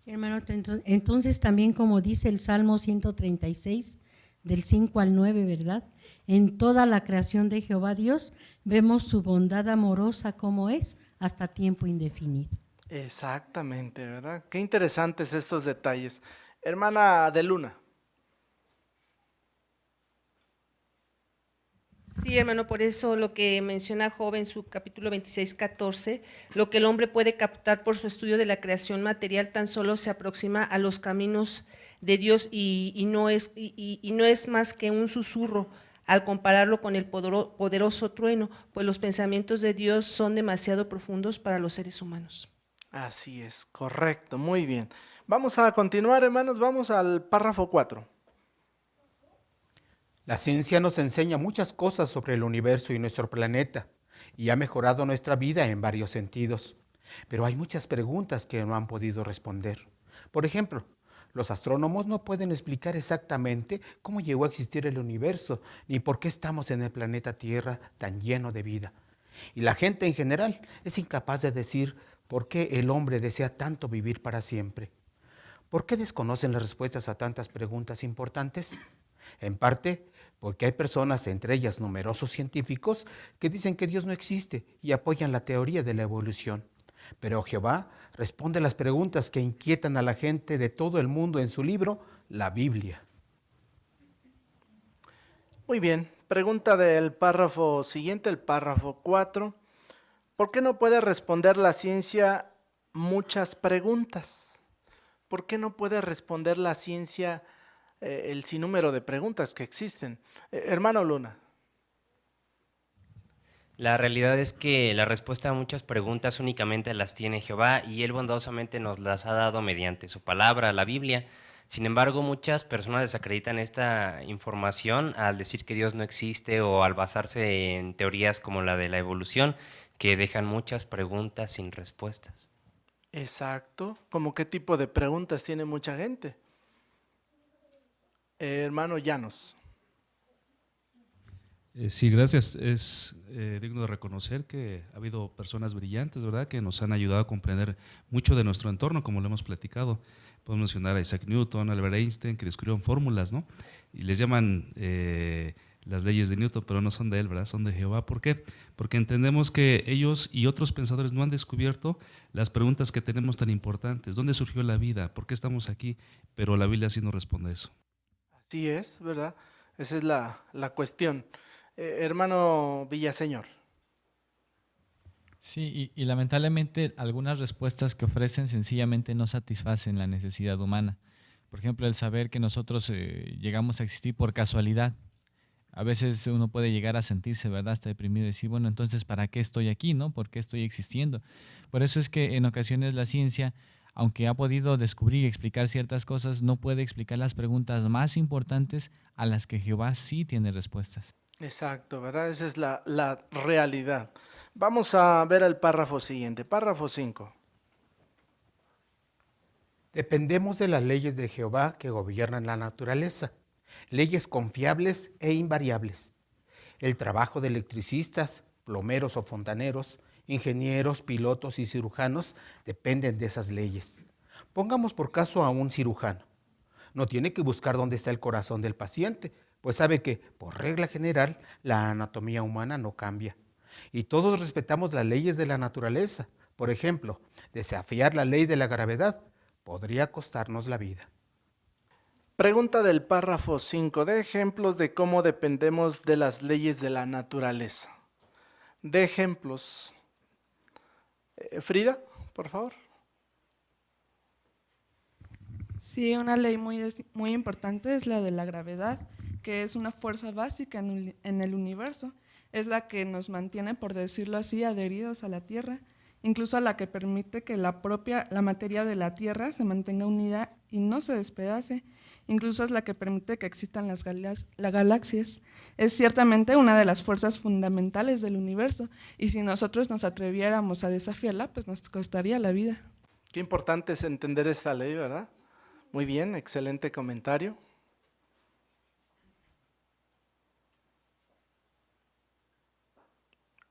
Speaker 13: Hermano, entonces también como dice el Salmo 136, del 5 al 9, ¿verdad? En toda la creación de Jehová Dios vemos su bondad amorosa como es hasta tiempo indefinido.
Speaker 3: Exactamente, ¿verdad? Qué interesantes estos detalles. Hermana de Luna.
Speaker 14: Sí, hermano, por eso lo que menciona Job en su capítulo 26, 14, lo que el hombre puede captar por su estudio de la creación material tan solo se aproxima a los caminos de Dios y no es más que un susurro al compararlo con el poderoso trueno, pues los pensamientos de Dios son demasiado profundos para los seres humanos.
Speaker 3: Así es, correcto, muy bien. Vamos a continuar, hermanos, vamos al párrafo 4.
Speaker 4: La ciencia nos enseña muchas cosas sobre el universo y nuestro planeta y ha mejorado nuestra vida en varios sentidos. Pero hay muchas preguntas que no han podido responder. Por ejemplo, los astrónomos no pueden explicar exactamente cómo llegó a existir el universo ni por qué estamos en el planeta Tierra tan lleno de vida. Y la gente en general es incapaz de decir por qué el hombre desea tanto vivir para siempre. ¿Por qué desconocen las respuestas a tantas preguntas importantes? En parte, porque hay personas, entre ellas numerosos científicos, que dicen que Dios no existe y apoyan la teoría de la evolución. Pero Jehová responde las preguntas que inquietan a la gente de todo el mundo en su libro, la Biblia.
Speaker 3: Muy bien, pregunta del párrafo siguiente, el párrafo 4. ¿Por qué no puede responder la ciencia muchas preguntas? ¿Por qué no puede responder la ciencia el sinnúmero de preguntas que existen? Hermano Luna.
Speaker 15: La realidad es que la respuesta a muchas preguntas únicamente las tiene Jehová y Él bondadosamente nos las ha dado mediante su palabra, la Biblia. Sin embargo, muchas personas desacreditan esta información al decir que Dios no existe o al basarse en teorías como la de la evolución, que dejan muchas preguntas sin respuestas.
Speaker 3: Exacto. ¿Cómo qué tipo de preguntas tiene mucha gente? Hermano Llanos.
Speaker 16: Sí, gracias. Es digno de reconocer que ha habido personas brillantes, ¿verdad?, que nos han ayudado a comprender mucho de nuestro entorno, como lo hemos platicado. Podemos mencionar a Isaac Newton, Albert Einstein, que descubrieron fórmulas, ¿no? Y les llaman las leyes de Newton, pero no son de él, ¿verdad? Son de Jehová. ¿Por qué? Porque entendemos que ellos y otros pensadores no han descubierto las preguntas que tenemos tan importantes. ¿Dónde surgió la vida? ¿Por qué estamos aquí? Pero la Biblia sí nos responde eso.
Speaker 3: Así es, ¿verdad? Esa es la cuestión. Hermano Villaseñor.
Speaker 17: Sí, y lamentablemente algunas respuestas que ofrecen sencillamente no satisfacen la necesidad humana. Por ejemplo, el saber que nosotros llegamos a existir por casualidad. A veces uno puede llegar a sentirse, ¿verdad?, hasta deprimido y decir, bueno, entonces, ¿para qué estoy aquí, no? ¿Por qué estoy existiendo? Por eso es que en ocasiones la ciencia, aunque ha podido descubrir y explicar ciertas cosas, no puede explicar las preguntas más importantes a las que Jehová sí tiene respuestas.
Speaker 3: Exacto, ¿verdad? Esa es la realidad. Vamos a ver el párrafo siguiente, párrafo 5.
Speaker 4: Dependemos de las leyes de Jehová que gobiernan la naturaleza, leyes confiables e invariables. El trabajo de electricistas, plomeros o fontaneros, ingenieros, pilotos y cirujanos dependen de esas leyes. Pongamos por caso a un cirujano. No tiene que buscar dónde está el corazón del paciente, pues sabe que, por regla general, la anatomía humana no cambia. Y todos respetamos las leyes de la naturaleza. Por ejemplo, desafiar la ley de la gravedad podría costarnos la vida.
Speaker 3: Pregunta del párrafo 5. De ejemplos de cómo dependemos de las leyes de la naturaleza. De ejemplos. Frida, por favor.
Speaker 18: Sí, una ley muy importante es la de la gravedad, que es una fuerza básica en el universo. Es la que nos mantiene, por decirlo así, adheridos a la Tierra, incluso la que permite que la materia de la Tierra se mantenga unida y no se despedace. Incluso es la que permite que existan las galaxias. Es ciertamente una de las fuerzas fundamentales del universo, y si nosotros nos atreviéramos a desafiarla, pues nos costaría la vida.
Speaker 3: Qué importante es entender esta ley, ¿verdad? Muy bien, excelente comentario.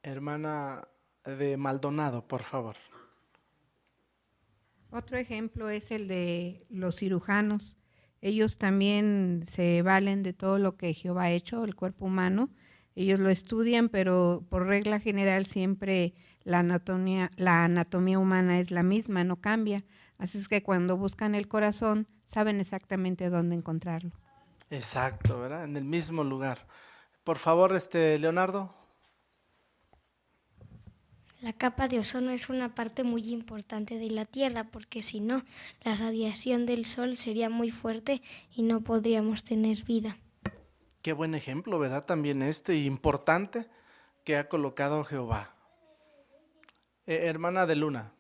Speaker 3: Hermana de Maldonado, por favor.
Speaker 19: Otro ejemplo es el de los cirujanos. Ellos también se valen de todo lo que Jehová ha hecho, el cuerpo humano. Ellos lo estudian, pero por regla general siempre la anatomía humana es la misma, no cambia. Así es que cuando buscan el corazón, saben exactamente dónde encontrarlo.
Speaker 3: Exacto, ¿verdad? En el mismo lugar. Por favor, Leonardo.
Speaker 20: La capa de ozono es una parte muy importante de la Tierra porque si no, la radiación del Sol sería muy fuerte y no podríamos tener vida.
Speaker 3: Qué buen ejemplo, ¿verdad? También importante que ha colocado Jehová. Hermana de Luna.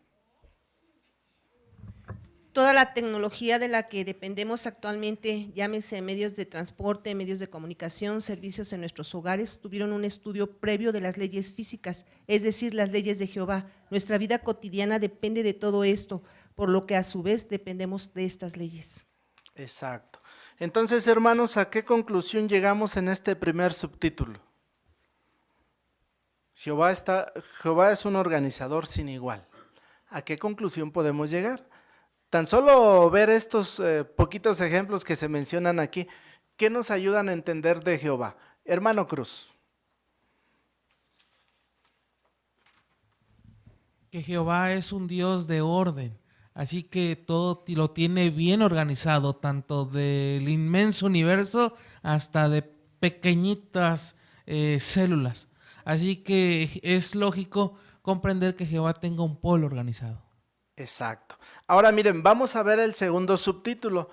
Speaker 14: Toda la tecnología de la que dependemos actualmente, llámese medios de transporte, medios de comunicación, servicios en nuestros hogares, tuvieron un estudio previo de las leyes físicas, es decir, las leyes de Jehová. Nuestra vida cotidiana depende de todo esto, por lo que a su vez dependemos de estas leyes.
Speaker 3: Exacto. Entonces, hermanos, ¿a qué conclusión llegamos en este primer subtítulo? Jehová es un organizador sin igual. ¿A qué conclusión podemos llegar? Tan solo ver estos poquitos ejemplos que se mencionan aquí, ¿qué nos ayudan a entender de Jehová? Hermano Cruz.
Speaker 21: Que Jehová es un Dios de orden, así que todo lo tiene bien organizado, tanto del inmenso universo hasta de pequeñitas células. Así que es lógico comprender que Jehová tenga un pueblo organizado.
Speaker 3: Exacto. Ahora miren, vamos a ver el segundo subtítulo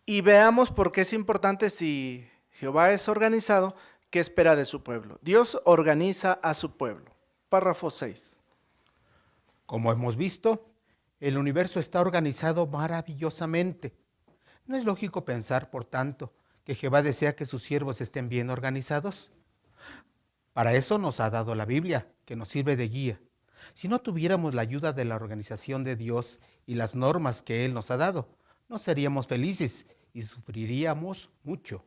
Speaker 3: y veamos por qué es importante si Jehová es organizado, ¿qué espera de su pueblo? Dios organiza a su pueblo. Párrafo 6.
Speaker 4: Como hemos visto, el universo está organizado maravillosamente. ¿No es lógico pensar, por tanto, que Jehová desea que sus siervos estén bien organizados? Para eso nos ha dado la Biblia, que nos sirve de guía. Si no tuviéramos la ayuda de la organización de Dios y las normas que Él nos ha dado, no seríamos felices y sufriríamos mucho.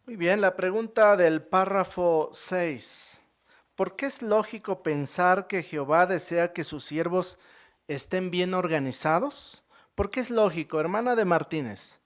Speaker 3: Muy bien, la pregunta del párrafo 6. ¿Por qué es lógico pensar que Jehová desea que sus siervos estén bien organizados? ¿Por qué es lógico, hermana de Martínez?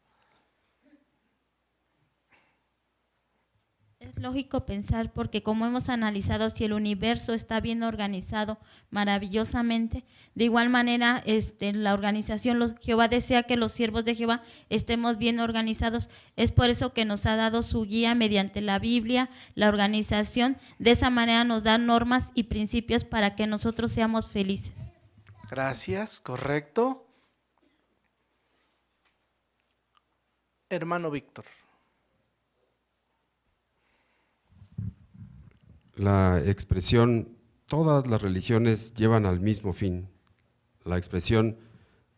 Speaker 8: Es lógico pensar porque como hemos analizado, si el universo está bien organizado maravillosamente, de igual manera la organización, Jehová desea que los siervos de Jehová estemos bien organizados. Es por eso que nos ha dado su guía mediante la Biblia, la organización. De esa manera nos da normas y principios para que nosotros seamos felices.
Speaker 3: Gracias, correcto. Hermano Víctor.
Speaker 22: La expresión, todas las religiones llevan al mismo fin. La expresión,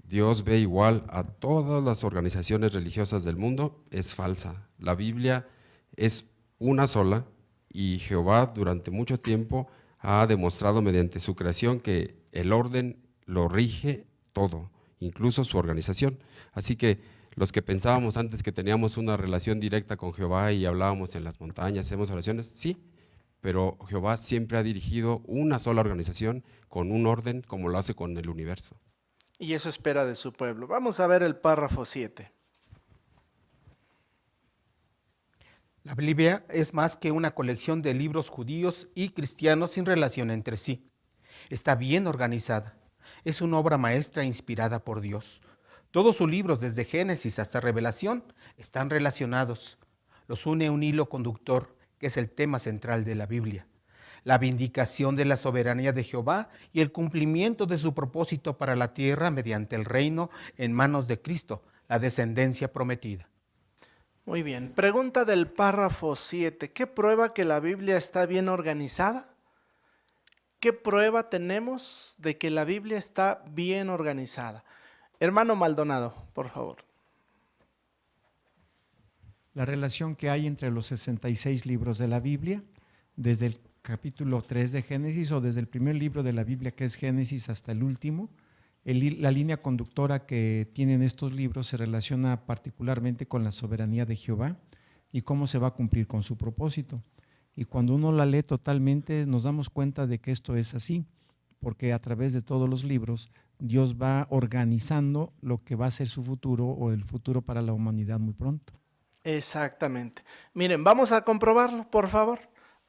Speaker 22: Dios ve igual a todas las organizaciones religiosas del mundo, es falsa. La Biblia es una sola y Jehová durante mucho tiempo ha demostrado mediante su creación que el orden lo rige todo, incluso su organización. Así que los que pensábamos antes que teníamos una relación directa con Jehová y hablábamos en las montañas, hacemos oraciones, sí, pero Jehová siempre ha dirigido una sola organización con un orden como lo hace con el universo.
Speaker 3: Y eso espera de su pueblo. Vamos a ver el párrafo 7.
Speaker 4: La Biblia es más que una colección de libros judíos y cristianos sin relación entre sí. Está bien organizada. Es una obra maestra inspirada por Dios. Todos sus libros, desde Génesis hasta Revelación, están relacionados. Los une un hilo conductor, que es el tema central de la Biblia, la vindicación de la soberanía de Jehová y el cumplimiento de su propósito para la tierra mediante el reino en manos de Cristo, la descendencia prometida.
Speaker 3: Muy bien, pregunta del párrafo 7. ¿Qué prueba que la Biblia está bien organizada? ¿Qué prueba tenemos de que la Biblia está bien organizada? Hermano Maldonado, por favor.
Speaker 23: La relación que hay entre los 66 libros de la Biblia, desde el capítulo 3 de Génesis o desde el primer libro de la Biblia que es Génesis hasta el último, la línea conductora que tienen estos libros se relaciona particularmente con la soberanía de Jehová y cómo se va a cumplir con su propósito. Y cuando uno la lee totalmente nos damos cuenta de que esto es así, porque a través de todos los libros Dios va organizando lo que va a ser su futuro o el futuro para la humanidad muy pronto.
Speaker 3: Exactamente. Miren, vamos a comprobarlo, por favor.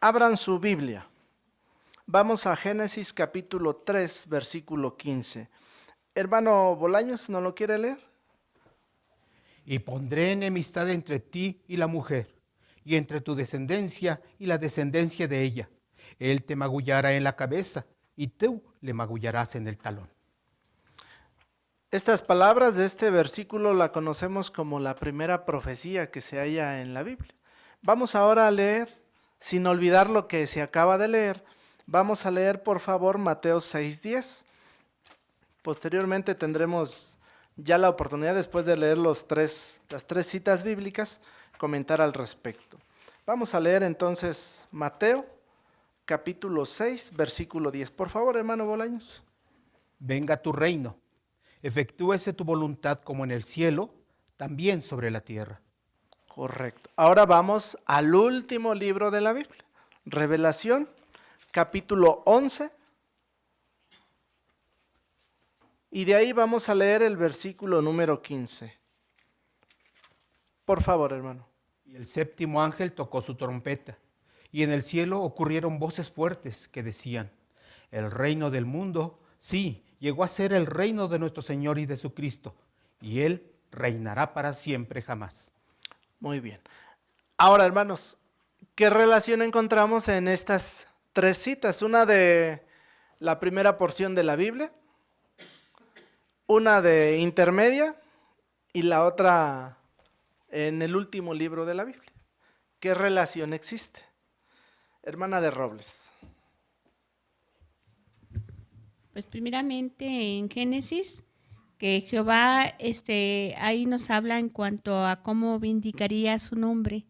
Speaker 3: Abran su Biblia. Vamos a Génesis capítulo 3, versículo 15. Hermano Bolaños, ¿no lo quiere leer?
Speaker 4: Y pondré enemistad entre ti y la mujer, y entre tu descendencia y la descendencia de ella. Él te magullará en la cabeza, y tú le magullarás en el talón.
Speaker 3: Estas palabras de este versículo la conocemos como la primera profecía que se halla en la Biblia. Vamos ahora a leer, sin olvidar lo que se acaba de leer, vamos a leer por favor Mateo 6:10. Posteriormente tendremos ya la oportunidad, después de leer las tres citas bíblicas, comentar al respecto. Vamos a leer entonces Mateo capítulo 6, versículo 10. Por favor, hermano Bolaños.
Speaker 4: Venga tu reino, efectúese tu voluntad como en el cielo, también sobre la tierra.
Speaker 3: Correcto. Ahora vamos al último libro de la Biblia, Revelación, capítulo 11. Y de ahí vamos a leer el versículo número 15. Por favor, hermano.
Speaker 4: Y el séptimo ángel tocó su trompeta, y en el cielo ocurrieron voces fuertes que decían: el reino del mundo, sí, llegó a ser el reino de nuestro Señor y de su Cristo, y Él reinará para siempre jamás.
Speaker 3: Muy bien. Ahora, hermanos, ¿qué relación encontramos en estas tres citas? Una de la primera porción de la Biblia, una de intermedia y la otra en el último libro de la Biblia. ¿Qué relación existe? Hermana de Robles.
Speaker 1: Pues primeramente en Génesis, que Jehová ahí nos habla en cuanto a cómo vindicaría su nombre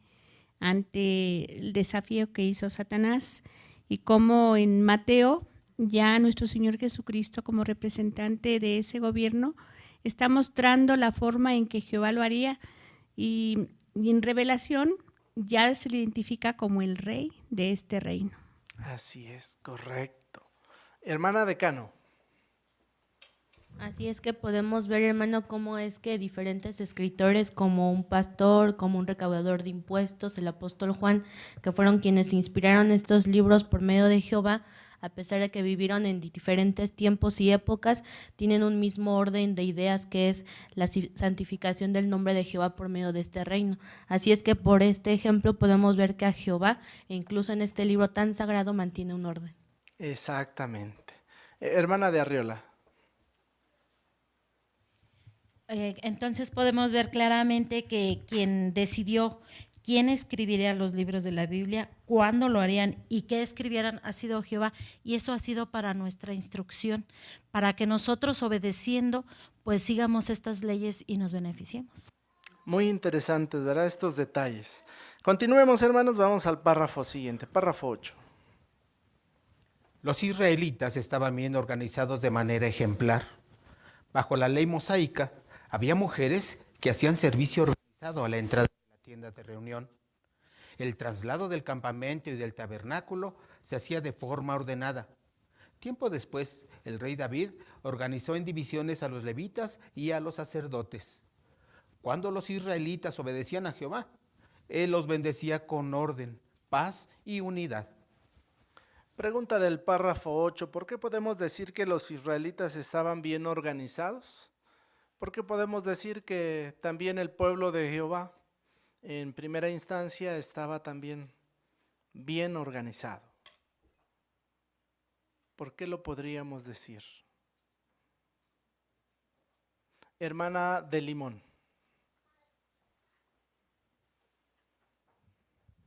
Speaker 1: ante el desafío que hizo Satanás, y cómo en Mateo ya nuestro Señor Jesucristo, como representante de ese gobierno, está mostrando la forma en que Jehová lo haría, y en Revelación ya se le identifica como el rey de este reino.
Speaker 3: Así es, correcto. Hermana Decano.
Speaker 2: Así es que podemos ver, hermano, cómo es que diferentes escritores, como un pastor, como un recaudador de impuestos, el apóstol Juan, que fueron quienes inspiraron estos libros por medio de Jehová, a pesar de que vivieron en diferentes tiempos y épocas, tienen un mismo orden de ideas, que es la santificación del nombre de Jehová por medio de este reino. Así es que por este ejemplo podemos ver que a Jehová, incluso en este libro tan sagrado, mantiene un orden.
Speaker 3: Exactamente. Hermana de Arriola.
Speaker 5: Entonces podemos ver claramente que quien decidió quién escribiría los libros de la Biblia, cuándo lo harían y qué escribieran ha sido Jehová, y eso ha sido para nuestra instrucción, para que nosotros, obedeciendo, pues sigamos estas leyes y nos beneficiemos.
Speaker 3: Muy interesantes, ¿verdad? Estos detalles. Continuemos, hermanos, vamos al párrafo siguiente, párrafo 8.
Speaker 4: Los israelitas estaban bien organizados de manera ejemplar. Bajo la ley mosaica, había mujeres que hacían servicio organizado a la entrada de la tienda de reunión. El traslado del campamento y del tabernáculo se hacía de forma ordenada. Tiempo después, el rey David organizó en divisiones a los levitas y a los sacerdotes. Cuando los israelitas obedecían a Jehová, Él los bendecía con orden, paz y unidad.
Speaker 3: Pregunta del párrafo 8, ¿por qué podemos decir que los israelitas estaban bien organizados? ¿Por qué podemos decir que también el pueblo de Jehová en primera instancia estaba también bien organizado? ¿Por qué lo podríamos decir? Hermana de Limón.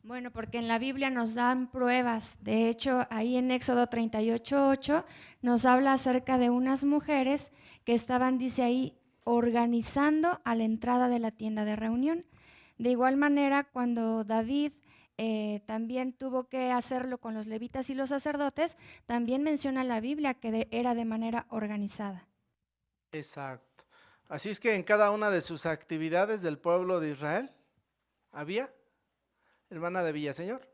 Speaker 24: Bueno, porque en la Biblia nos dan pruebas. De hecho, ahí en Éxodo 38:8 nos habla acerca de unas mujeres que estaban, dice ahí, organizando a la entrada de la tienda de reunión. De igual manera, cuando David también tuvo que hacerlo con los levitas y los sacerdotes, también menciona la Biblia que era de manera organizada.
Speaker 3: Exacto. Así es que en cada una de sus actividades del pueblo de Israel había, hermana de Villaseñor.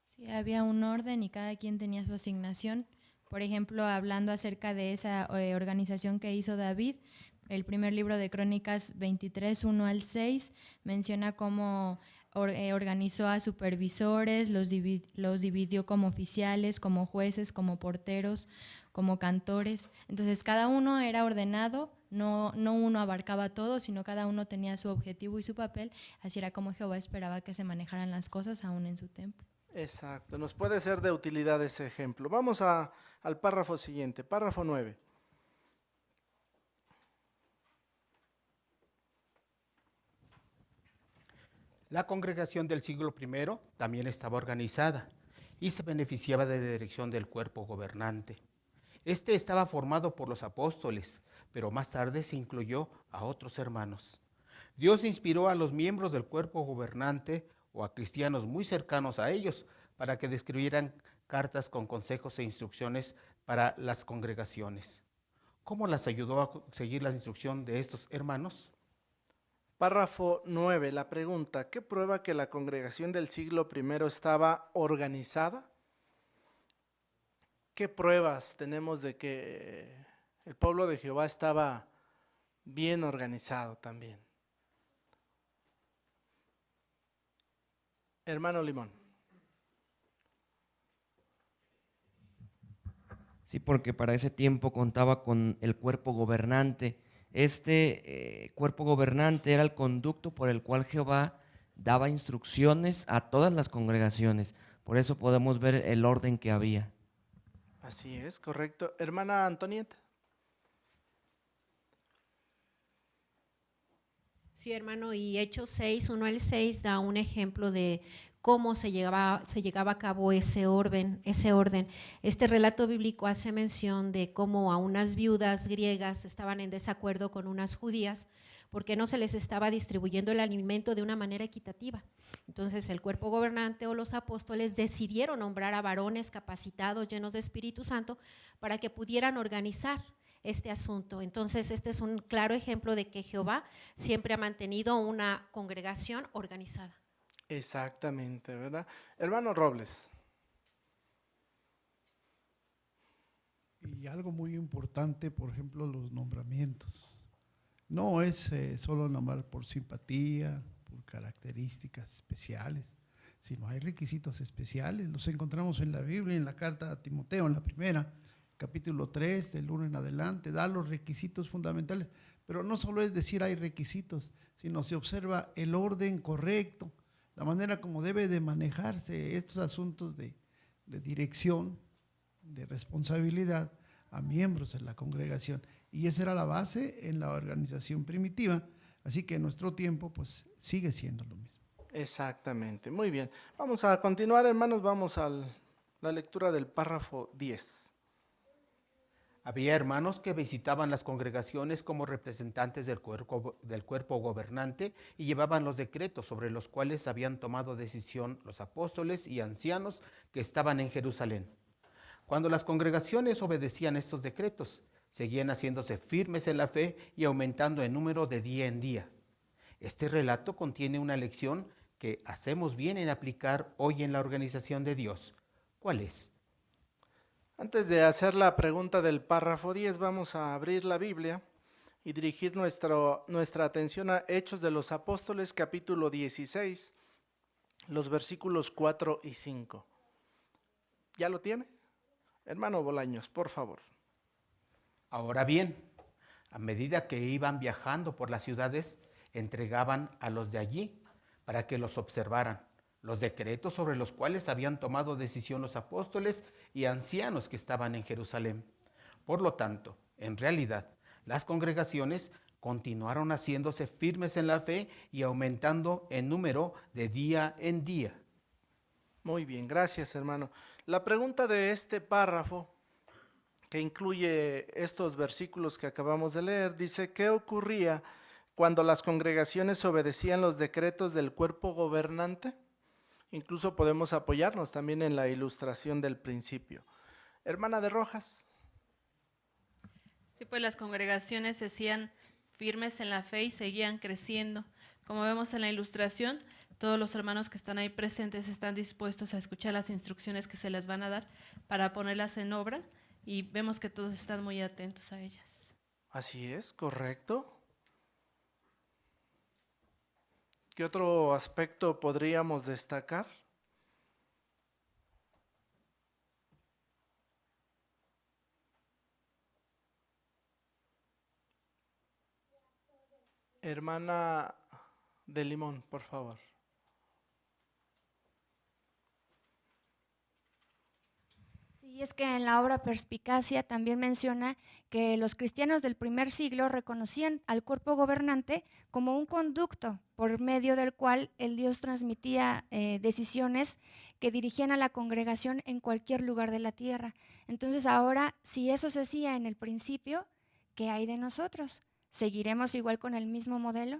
Speaker 8: Sí, había un orden y cada quien tenía su asignación. Por ejemplo, hablando acerca de esa organización que hizo David, el primer libro de Crónicas 23, 1 al 6, menciona cómo organizó a supervisores, los dividió como oficiales, como jueces, como porteros,
Speaker 6: como cantores. Entonces cada uno era ordenado, no uno abarcaba todo, sino cada uno tenía su objetivo y su papel. Así era como Jehová esperaba que se manejaran las cosas aún en su templo.
Speaker 3: Exacto, nos puede ser de utilidad ese ejemplo. Vamos al párrafo siguiente, párrafo 9.
Speaker 4: La congregación del siglo I también estaba organizada y se beneficiaba de la dirección del cuerpo gobernante. Este estaba formado por los apóstoles, pero más tarde se incluyó a otros hermanos. Dios inspiró a los miembros del cuerpo gobernante o a cristianos muy cercanos a ellos para que describieran cartas con consejos e instrucciones para las congregaciones. ¿Cómo las ayudó a seguir la instrucción de estos hermanos?
Speaker 3: Párrafo 9, la pregunta, ¿qué prueba que la congregación del siglo I estaba organizada? ¿Qué pruebas tenemos de que el pueblo de Jehová estaba bien organizado también? Hermano Limón.
Speaker 7: Sí, porque para ese tiempo contaba con el cuerpo gobernante. Este cuerpo gobernante era el conducto por el cual Jehová daba instrucciones a todas las congregaciones. Por eso podemos ver el orden que había.
Speaker 3: Así es, correcto. Hermana Antonieta.
Speaker 9: Sí, hermano, y Hechos 6, 1 al 6 da un ejemplo de cómo se llevaba a cabo ese orden. Este relato bíblico hace mención de cómo a unas viudas griegas estaban en desacuerdo con unas judías porque no se les estaba distribuyendo el alimento de una manera equitativa. Entonces el cuerpo gobernante o los apóstoles decidieron nombrar a varones capacitados, llenos de Espíritu Santo, para que pudieran organizar este asunto. Entonces este es un claro ejemplo de que Jehová siempre ha mantenido una congregación organizada.
Speaker 3: Exactamente, ¿verdad? Hermano Robles.
Speaker 10: Y algo muy importante, por ejemplo, los nombramientos. No es solo nombrar por simpatía, por características especiales, sino hay requisitos especiales. Los encontramos en la Biblia, en la carta a Timoteo, en la primera, capítulo 3, del 1 en adelante, da los requisitos fundamentales. Pero no solo es decir hay requisitos, sino se observa el orden correcto, la manera como debe de manejarse estos asuntos de dirección, de responsabilidad a miembros de la congregación. Y esa era la base en la organización primitiva, así que en nuestro tiempo pues sigue siendo lo mismo.
Speaker 3: Exactamente, muy bien. Vamos a continuar, hermanos, vamos a la lectura del párrafo 10.
Speaker 4: Había hermanos que visitaban las congregaciones como representantes del cuerpo gobernante y llevaban los decretos sobre los cuales habían tomado decisión los apóstoles y ancianos que estaban en Jerusalén. Cuando las congregaciones obedecían estos decretos, seguían haciéndose firmes en la fe y aumentando en número de día en día. Este relato contiene una lección que hacemos bien en aplicar hoy en la organización de Dios. ¿Cuál es?
Speaker 3: Antes de hacer la pregunta del párrafo 10, vamos a abrir la Biblia y dirigir nuestra atención a Hechos de los Apóstoles, capítulo 16, los versículos 4 y 5. ¿Ya lo tiene? Hermano Bolaños, por favor.
Speaker 4: Ahora bien, a medida que iban viajando por las ciudades, entregaban a los de allí para que los observaran los decretos sobre los cuales habían tomado decisión los apóstoles y ancianos que estaban en Jerusalén. Por lo tanto, en realidad, las congregaciones continuaron haciéndose firmes en la fe y aumentando en número de día en día.
Speaker 3: Muy bien, gracias, hermano. La pregunta de este párrafo, que incluye estos versículos que acabamos de leer, dice: ¿qué ocurría cuando las congregaciones obedecían los decretos del cuerpo gobernante? Incluso podemos apoyarnos también en la ilustración del principio. Hermana de Rojas.
Speaker 25: Sí, pues las congregaciones se hacían firmes en la fe y seguían creciendo. Como vemos en la ilustración, todos los hermanos que están ahí presentes están dispuestos a escuchar las instrucciones que se les van a dar para ponerlas en obra, y vemos que todos están muy atentos a ellas.
Speaker 3: Así es, correcto. ¿Qué otro aspecto podríamos destacar? Hermana de Limón, por favor.
Speaker 24: Sí, es que en la obra Perspicacia también menciona que los cristianos del primer siglo reconocían al cuerpo gobernante como un conducto por medio del cual el Dios transmitía decisiones que dirigían a la congregación en cualquier lugar de la tierra. Entonces ahora, si eso se hacía en el principio, ¿qué hay de nosotros? ¿Seguiremos igual con el mismo modelo?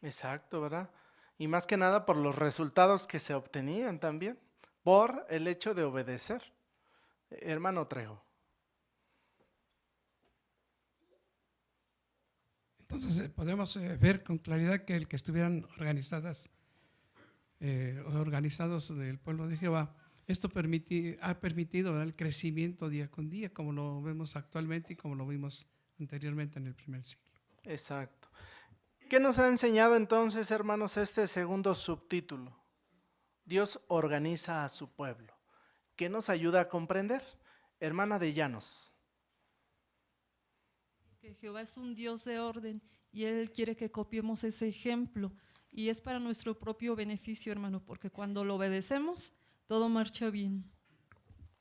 Speaker 3: Exacto, ¿verdad? Y más que nada por los resultados que se obtenían también, por el hecho de obedecer. Hermano Trejo.
Speaker 11: Entonces podemos ver con claridad que el que estuvieran organizados del pueblo de Jehová, esto ha permitido, ¿verdad?, el crecimiento día con día, como lo vemos actualmente y como lo vimos anteriormente en el primer siglo.
Speaker 3: Exacto. ¿Qué nos ha enseñado entonces, hermanos, este segundo subtítulo? Dios organiza a su pueblo. ¿Qué nos ayuda a comprender? Hermana de Llanos.
Speaker 12: Que Jehová es un Dios de orden y Él quiere que copiemos ese ejemplo. Y es para nuestro propio beneficio, hermano, porque cuando lo obedecemos, todo marcha bien.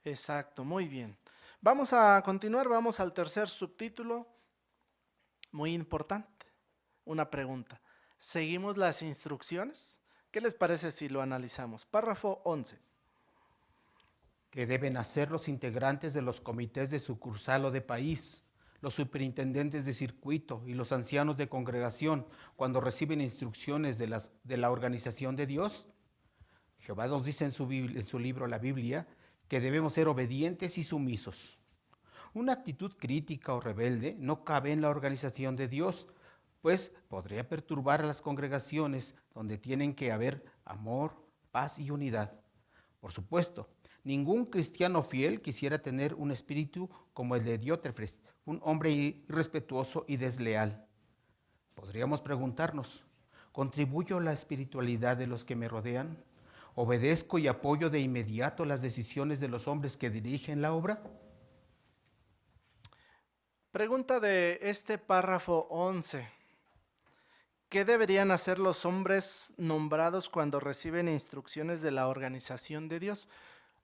Speaker 3: Exacto, muy bien. Vamos a continuar, vamos al tercer subtítulo. Muy importante. Una pregunta. ¿Seguimos las instrucciones? ¿Qué les parece si lo analizamos? Párrafo 11.
Speaker 4: Que deben hacer los integrantes de los comités de sucursal o de país, los superintendentes de circuito y los ancianos de congregación cuando reciben instrucciones de la organización de Dios. Jehová nos dice en su libro, la Biblia, que debemos ser obedientes y sumisos. Una actitud crítica o rebelde no cabe en la organización de Dios, pues podría perturbar a las congregaciones donde tienen que haber amor, paz y unidad. Por supuesto, ningún cristiano fiel quisiera tener un espíritu como el de Diótrefes, un hombre irrespetuoso y desleal. Podríamos preguntarnos, ¿contribuyo a la espiritualidad de los que me rodean? ¿Obedezco y apoyo de inmediato las decisiones de los hombres que dirigen la obra?
Speaker 3: Pregunta de este párrafo 11. ¿Qué deberían hacer los hombres nombrados cuando reciben instrucciones de la organización de Dios?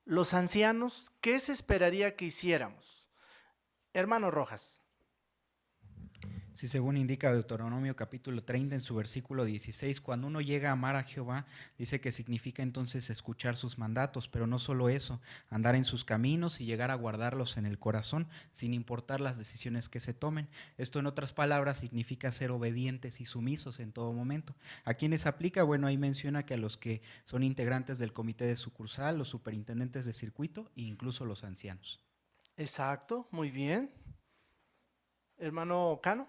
Speaker 3: Los ancianos, ¿qué se esperaría que hiciéramos? Hermano Rojas.
Speaker 13: Sí, según indica Deuteronomio capítulo 30 en su versículo 16, cuando uno llega a amar a Jehová, dice que significa entonces escuchar sus mandatos, pero no solo eso, andar en sus caminos y llegar a guardarlos en el corazón, sin importar las decisiones que se tomen. Esto, en otras palabras, significa ser obedientes y sumisos en todo momento. ¿A quiénes aplica? Bueno, ahí menciona que a los que son integrantes del comité de sucursal, los superintendentes de circuito e incluso los ancianos.
Speaker 3: Exacto, muy bien. Hermano Cano.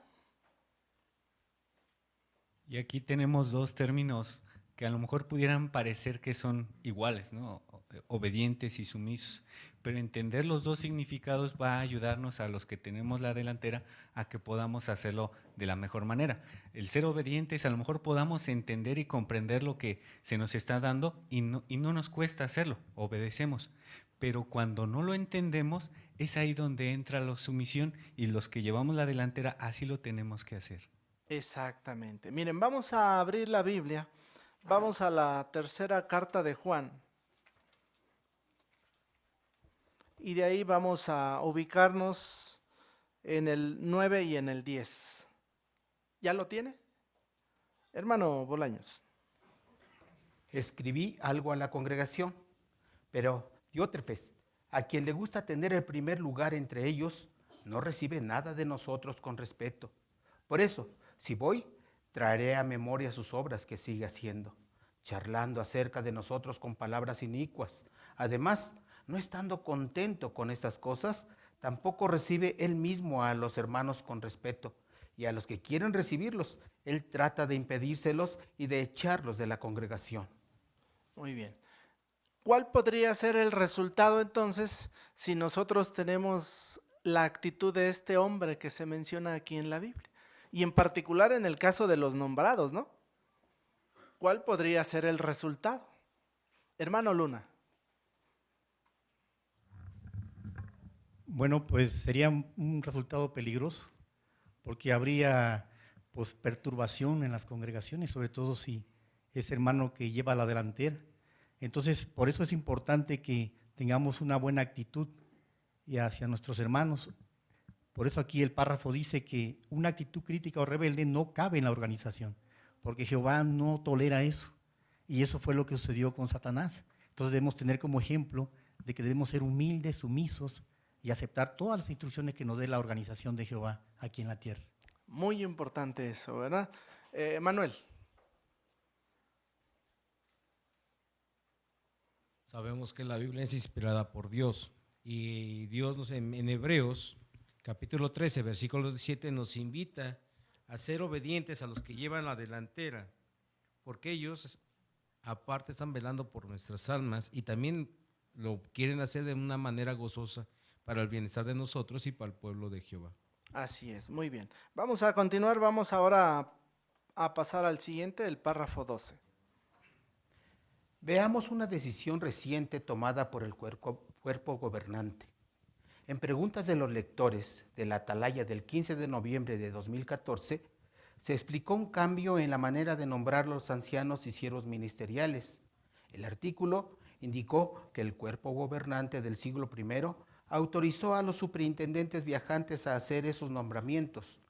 Speaker 15: Y aquí tenemos dos términos que a lo mejor pudieran parecer que son iguales, ¿no? Obedientes y sumisos, pero entender los dos significados va a ayudarnos a los que tenemos la delantera a que podamos hacerlo de la mejor manera. El ser obedientes, a lo mejor podamos entender y comprender lo que se nos está dando y no nos cuesta hacerlo, obedecemos. Pero cuando no lo entendemos, es ahí donde entra la sumisión y los que llevamos la delantera así lo tenemos que hacer.
Speaker 3: Exactamente. Miren, vamos a abrir la Biblia. Vamos a la tercera carta de Juan. Y de ahí vamos a ubicarnos en el 9 y en el 10. ¿Ya lo tiene? Hermano Bolaños.
Speaker 4: Escribí algo a la congregación, pero Diótrefes, a quien le gusta tener el primer lugar entre ellos, no recibe nada de nosotros con respeto. Por eso, si voy, traeré a memoria sus obras que sigue haciendo, charlando acerca de nosotros con palabras inicuas. Además, no estando contento con estas cosas, tampoco recibe él mismo a los hermanos con respeto, y a los que quieren recibirlos, él trata de impedírselos y de echarlos de la congregación.
Speaker 3: Muy bien. ¿Cuál podría ser el resultado entonces si nosotros tenemos la actitud de este hombre que se menciona aquí en la Biblia? Y en particular en el caso de los nombrados, ¿no? ¿Cuál podría ser el resultado? Hermano Luna.
Speaker 16: Bueno, pues sería un resultado peligroso, porque habría pues, perturbación en las congregaciones, sobre todo si es hermano que lleva la delantera. Entonces, por eso es importante que tengamos una buena actitud y hacia nuestros hermanos. Por eso aquí el párrafo dice que una actitud crítica o rebelde no cabe en la organización, porque Jehová no tolera eso. Y eso fue lo que sucedió con Satanás. Entonces debemos tener como ejemplo de que debemos ser humildes, sumisos y aceptar todas las instrucciones que nos dé la organización de Jehová aquí en la tierra.
Speaker 3: Muy importante eso, ¿verdad? Manuel.
Speaker 17: Sabemos que la Biblia es inspirada por Dios y Dios en Hebreos capítulo 13, versículo 7 nos invita a ser obedientes a los que llevan la delantera, porque ellos aparte están velando por nuestras almas y también lo quieren hacer de una manera gozosa para el bienestar de nosotros y para el pueblo de Jehová.
Speaker 3: Así es, muy bien. Vamos a continuar, vamos ahora a pasar al siguiente, el párrafo 12.
Speaker 4: Veamos una decisión reciente tomada por el cuerpo gobernante. En preguntas de los lectores de la Atalaya del 15 de noviembre de 2014, se explicó un cambio en la manera de nombrar los ancianos y siervos ministeriales. El artículo indicó que el cuerpo gobernante del siglo I autorizó a los superintendentes viajantes a hacer esos nombramientos.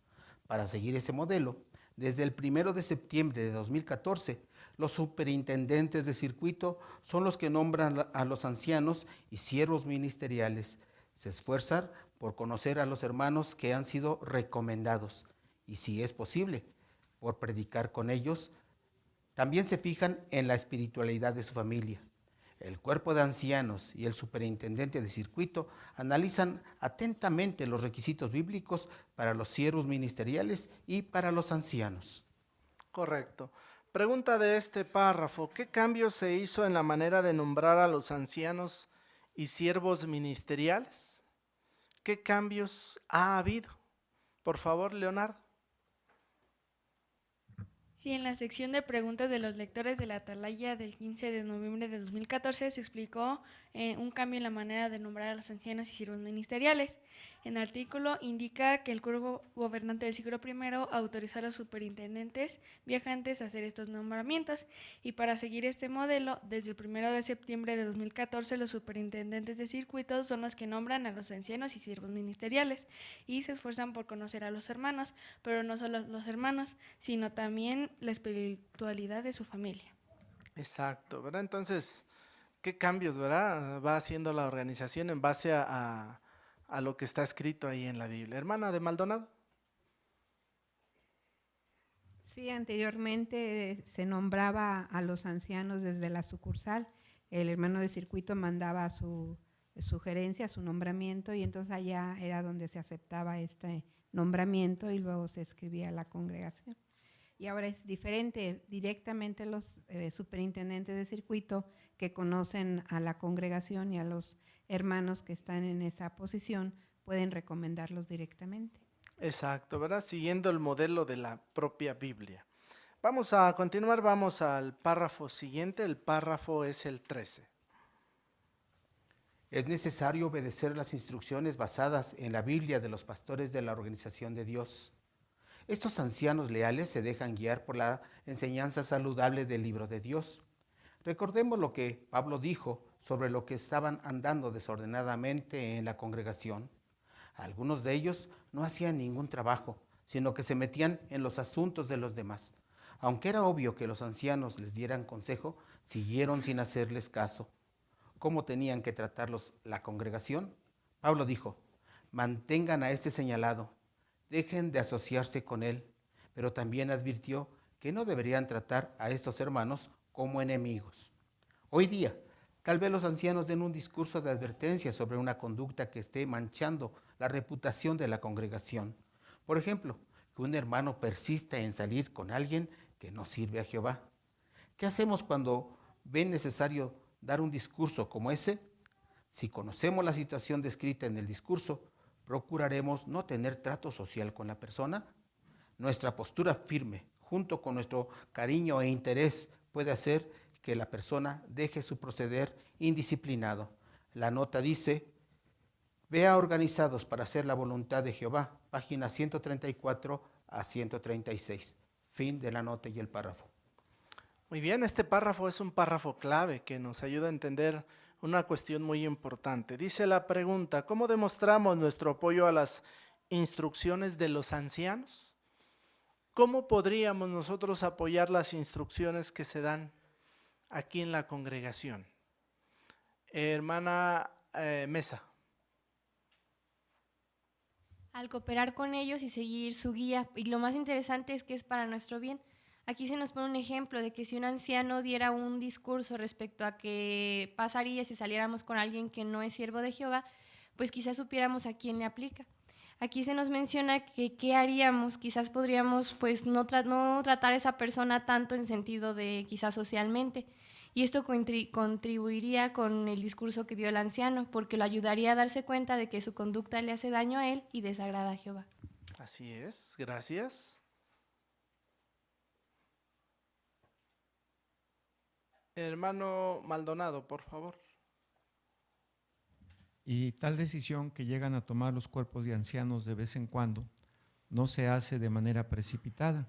Speaker 4: Para seguir ese modelo, desde el 1 de septiembre de 2014, los superintendentes de circuito son los que nombran a los ancianos y siervos ministeriales. Se esfuerzan por conocer a los hermanos que han sido recomendados y, si es posible, por predicar con ellos. También se fijan en la espiritualidad de su familia. El cuerpo de ancianos y el superintendente de circuito analizan atentamente los requisitos bíblicos para los siervos ministeriales y para los ancianos.
Speaker 3: Correcto. Pregunta de este párrafo: ¿qué cambio se hizo en la manera de nombrar a los ancianos y siervos ministeriales? ¿Qué cambios ha habido? Por favor, Leonardo.
Speaker 18: Sí, en la sección de preguntas de los lectores de la Atalaya del 15 de noviembre de 2014 se explicó un cambio en la manera de nombrar a los ancianos y siervos ministeriales. En el artículo indica que el cuerpo gobernante del siglo I autorizó a los superintendentes viajantes a hacer estos nombramientos, y para seguir este modelo, desde el 1 de septiembre de 2014 los superintendentes de circuitos son los que nombran a los ancianos y siervos ministeriales y se esfuerzan por conocer a los hermanos, pero no solo los hermanos, sino también la espiritualidad de su familia.
Speaker 3: Exacto, ¿verdad? Entonces, ¿qué cambios, verdad, va haciendo la organización en base a lo que está escrito ahí en la Biblia? Hermana de Maldonado.
Speaker 19: Sí, anteriormente se nombraba a los ancianos desde la sucursal. El hermano de circuito mandaba su sugerencia, su nombramiento, y entonces allá era donde se aceptaba este nombramiento y luego se escribía a la congregación. Y ahora es diferente, directamente los superintendentes de circuito que conocen a la congregación y a los hermanos que están en esa posición pueden recomendarlos directamente.
Speaker 3: Exacto, ¿verdad? Siguiendo el modelo de la propia Biblia. Vamos a continuar, vamos al párrafo siguiente, el párrafo es el 13.
Speaker 4: Es necesario obedecer las instrucciones basadas en la Biblia de los pastores de la organización de Dios. Estos ancianos leales se dejan guiar por la enseñanza saludable del libro de Dios. Recordemos lo que Pablo dijo sobre lo que estaban andando desordenadamente en la congregación. Algunos de ellos no hacían ningún trabajo, sino que se metían en los asuntos de los demás. Aunque era obvio que los ancianos les dieran consejo, siguieron sin hacerles caso. ¿Cómo tenían que tratarlos la congregación? Pablo dijo: mantengan a este señalado, dejen de asociarse con él, pero también advirtió que no deberían tratar a estos hermanos como enemigos. Hoy día, tal vez los ancianos den un discurso de advertencia sobre una conducta que esté manchando la reputación de la congregación. Por ejemplo, que un hermano persista en salir con alguien que no sirve a Jehová. ¿Qué hacemos cuando ven necesario dar un discurso como ese? Si conocemos la situación descrita en el discurso, procuraremos no tener trato social con la persona. Nuestra postura firme, junto con nuestro cariño e interés, puede hacer que la persona deje su proceder indisciplinado. La nota dice: vea Organizados para hacer la voluntad de Jehová, página 134 a 136. Fin de la nota y el párrafo.
Speaker 3: Muy bien, este párrafo es un párrafo clave que nos ayuda a entender una cuestión muy importante. Dice la pregunta, ¿cómo demostramos nuestro apoyo a las instrucciones de los ancianos? ¿Cómo podríamos nosotros apoyar las instrucciones que se dan aquí en la congregación? Hermana Mesa.
Speaker 14: Al cooperar con ellos y seguir su guía. Y lo más interesante es que es para nuestro bien. Aquí se nos pone un ejemplo de que si un anciano diera un discurso respecto a qué pasaría si saliéramos con alguien que no es siervo de Jehová, pues quizás supiéramos a quién le aplica. Aquí se nos menciona que qué haríamos, quizás podríamos pues no tratar a esa persona tanto en sentido de quizás socialmente. Y esto contribuiría con el discurso que dio el anciano, porque lo ayudaría a darse cuenta de que su conducta le hace daño a él y desagrada a Jehová.
Speaker 3: Así es, gracias. Hermano Maldonado, por favor.
Speaker 20: Y tal decisión que llegan a tomar los cuerpos de ancianos de vez en cuando no se hace de manera precipitada.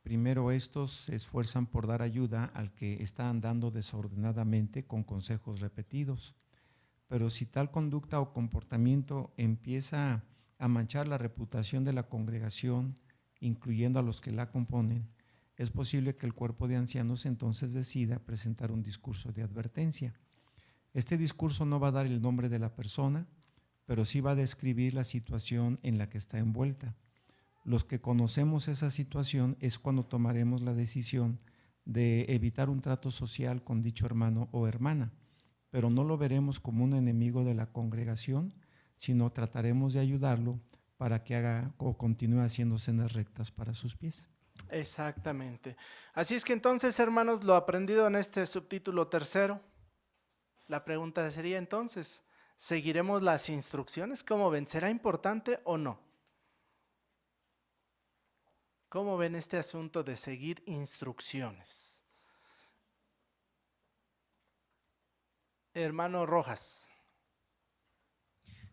Speaker 20: Primero estos se esfuerzan por dar ayuda al que está andando desordenadamente con consejos repetidos. Pero si tal conducta o comportamiento empieza a manchar la reputación de la congregación, incluyendo a los que la componen, es posible que el cuerpo de ancianos entonces decida presentar un discurso de advertencia. Este discurso no va a dar el nombre de la persona, pero sí va a describir la situación en la que está envuelta. Los que conocemos esa situación es cuando tomaremos la decisión de evitar un trato social con dicho hermano o hermana, pero no lo veremos como un enemigo de la congregación, sino trataremos de ayudarlo para que haga o continúe haciendo sendas rectas para sus pies.
Speaker 3: Exactamente. Así es que entonces, hermanos, lo aprendido en este subtítulo tercero, la pregunta sería entonces, ¿seguiremos las instrucciones? ¿Cómo ven? ¿Será importante o no? ¿Cómo ven este asunto de seguir instrucciones? Hermano Rojas.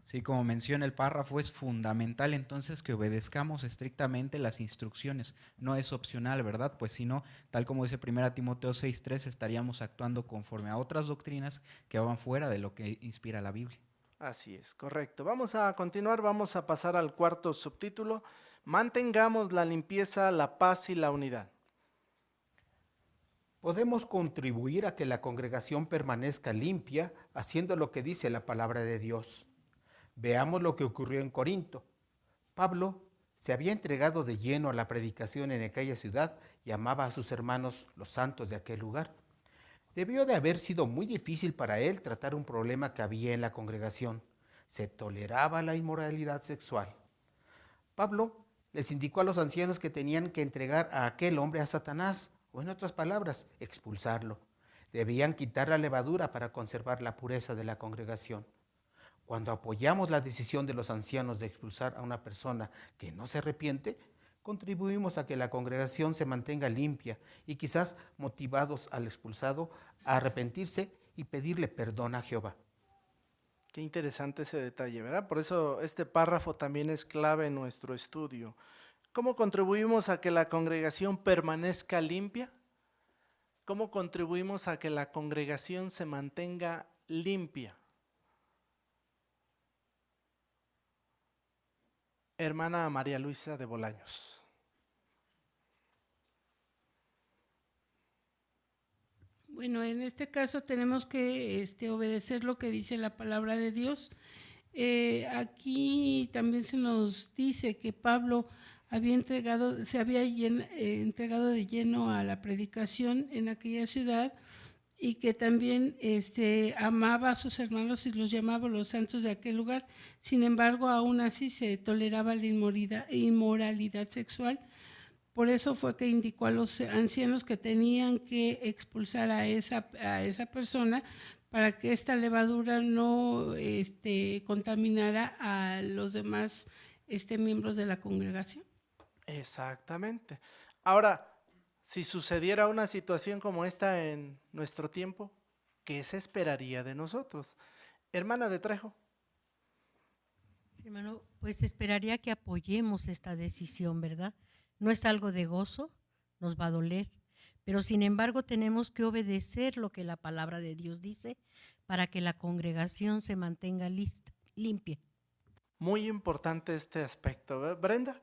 Speaker 13: Sí, como menciona el párrafo, es fundamental entonces que obedezcamos estrictamente las instrucciones. No es opcional, ¿verdad? Pues si no, tal como dice 1 Timoteo 6:3, estaríamos actuando conforme a otras doctrinas que van fuera de lo que inspira la Biblia.
Speaker 3: Así es, correcto. Vamos a continuar, vamos a pasar al cuarto subtítulo. Mantengamos la limpieza, la paz y la unidad.
Speaker 4: Podemos contribuir a que la congregación permanezca limpia haciendo lo que dice la palabra de Dios. Veamos lo que ocurrió en Corinto. Pablo se había entregado de lleno a la predicación en aquella ciudad y amaba a sus hermanos, los santos de aquel lugar. Debió de haber sido muy difícil para él tratar un problema que había en la congregación. Se toleraba la inmoralidad sexual. Pablo les indicó a los ancianos que tenían que entregar a aquel hombre a Satanás, o en otras palabras, expulsarlo. Debían quitar la levadura para conservar la pureza de la congregación. Cuando apoyamos la decisión de los ancianos de expulsar a una persona que no se arrepiente, contribuimos a que la congregación se mantenga limpia y quizás motivados al expulsado a arrepentirse y pedirle perdón a Jehová.
Speaker 3: Qué interesante ese detalle, ¿verdad? Por eso este párrafo también es clave en nuestro estudio. ¿Cómo contribuimos a que la congregación permanezca limpia? ¿Cómo contribuimos a que la congregación se mantenga limpia? Hermana María Luisa de Bolaños.
Speaker 21: Bueno, en este caso tenemos que obedecer lo que dice la palabra de Dios. Aquí también se nos dice que Pablo se había entregado de lleno a la predicación en aquella ciudad y que también amaba a sus hermanos y los llamaba los santos de aquel lugar. Sin embargo, aún así se toleraba la inmoralidad sexual. Por eso fue que indicó a los ancianos que tenían que expulsar a esa persona para que esta levadura no contaminara a los demás miembros de la congregación.
Speaker 3: Exactamente. Ahora, si sucediera una situación como esta en nuestro tiempo, ¿qué se esperaría de nosotros? Hermana de Trejo.
Speaker 22: Sí, hermano, pues esperaría que apoyemos esta decisión, ¿verdad?
Speaker 1: No es algo de gozo, nos va a doler, pero sin embargo tenemos que obedecer lo que la palabra de Dios dice para que la congregación se mantenga limpia.
Speaker 3: Muy importante este aspecto, ¿verdad? Brenda.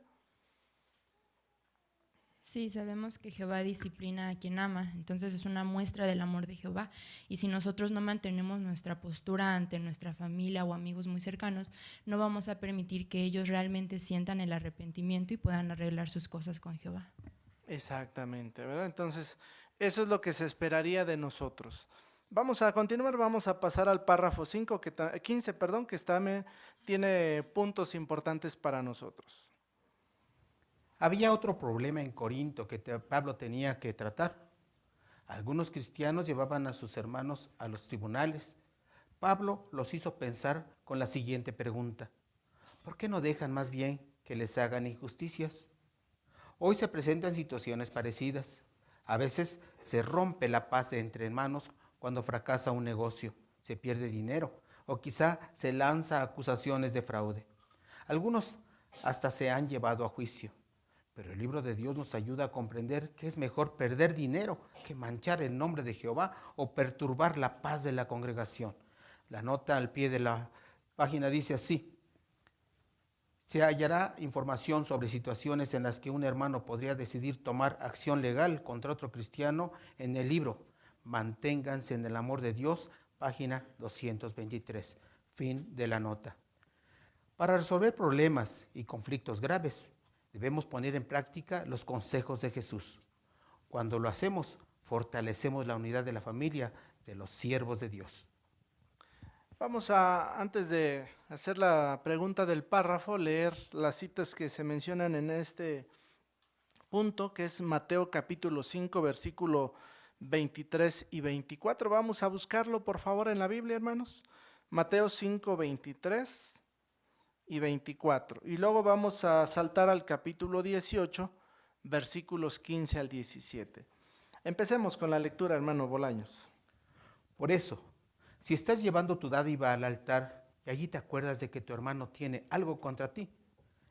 Speaker 6: Sí, sabemos que Jehová disciplina a quien ama, entonces es una muestra del amor de Jehová. Y si nosotros no mantenemos nuestra postura ante nuestra familia o amigos muy cercanos, no vamos a permitir que ellos realmente sientan el arrepentimiento y puedan arreglar sus cosas con Jehová.
Speaker 3: Exactamente, ¿verdad? Entonces, eso es lo que se esperaría de nosotros. Vamos a continuar, vamos a pasar al párrafo 15, que tiene puntos importantes para nosotros.
Speaker 4: Había otro problema en Corinto que Pablo tenía que tratar. Algunos cristianos llevaban a sus hermanos a los tribunales. Pablo los hizo pensar con la siguiente pregunta: ¿por qué no dejan más bien que les hagan injusticias? Hoy se presentan situaciones parecidas. A veces se rompe la paz entre hermanos cuando fracasa un negocio, se pierde dinero o quizá se lanza acusaciones de fraude. Algunos hasta se han llevado a juicio. Pero el libro de Dios nos ayuda a comprender que es mejor perder dinero que manchar el nombre de Jehová o perturbar la paz de la congregación. La nota al pie de la página dice así: se hallará información sobre situaciones en las que un hermano podría decidir tomar acción legal contra otro cristiano en el libro Manténganse en el amor de Dios, página 223. Fin de la nota. Para resolver problemas y conflictos graves, debemos poner en práctica los consejos de Jesús. Cuando lo hacemos, fortalecemos la unidad de la familia de los siervos de Dios.
Speaker 3: Vamos a, antes de hacer la pregunta del párrafo, leer las citas que se mencionan en este punto, que es Mateo capítulo 5, versículo 23 y 24. Vamos a buscarlo, por favor, en la Biblia, hermanos. Mateo 5, 23 y 24. Y luego vamos a saltar al capítulo 18, versículos 15 al 17. Empecemos con la lectura, hermano Bolaños.
Speaker 4: Por eso, si estás llevando tu dádiva al altar y allí te acuerdas de que tu hermano tiene algo contra ti,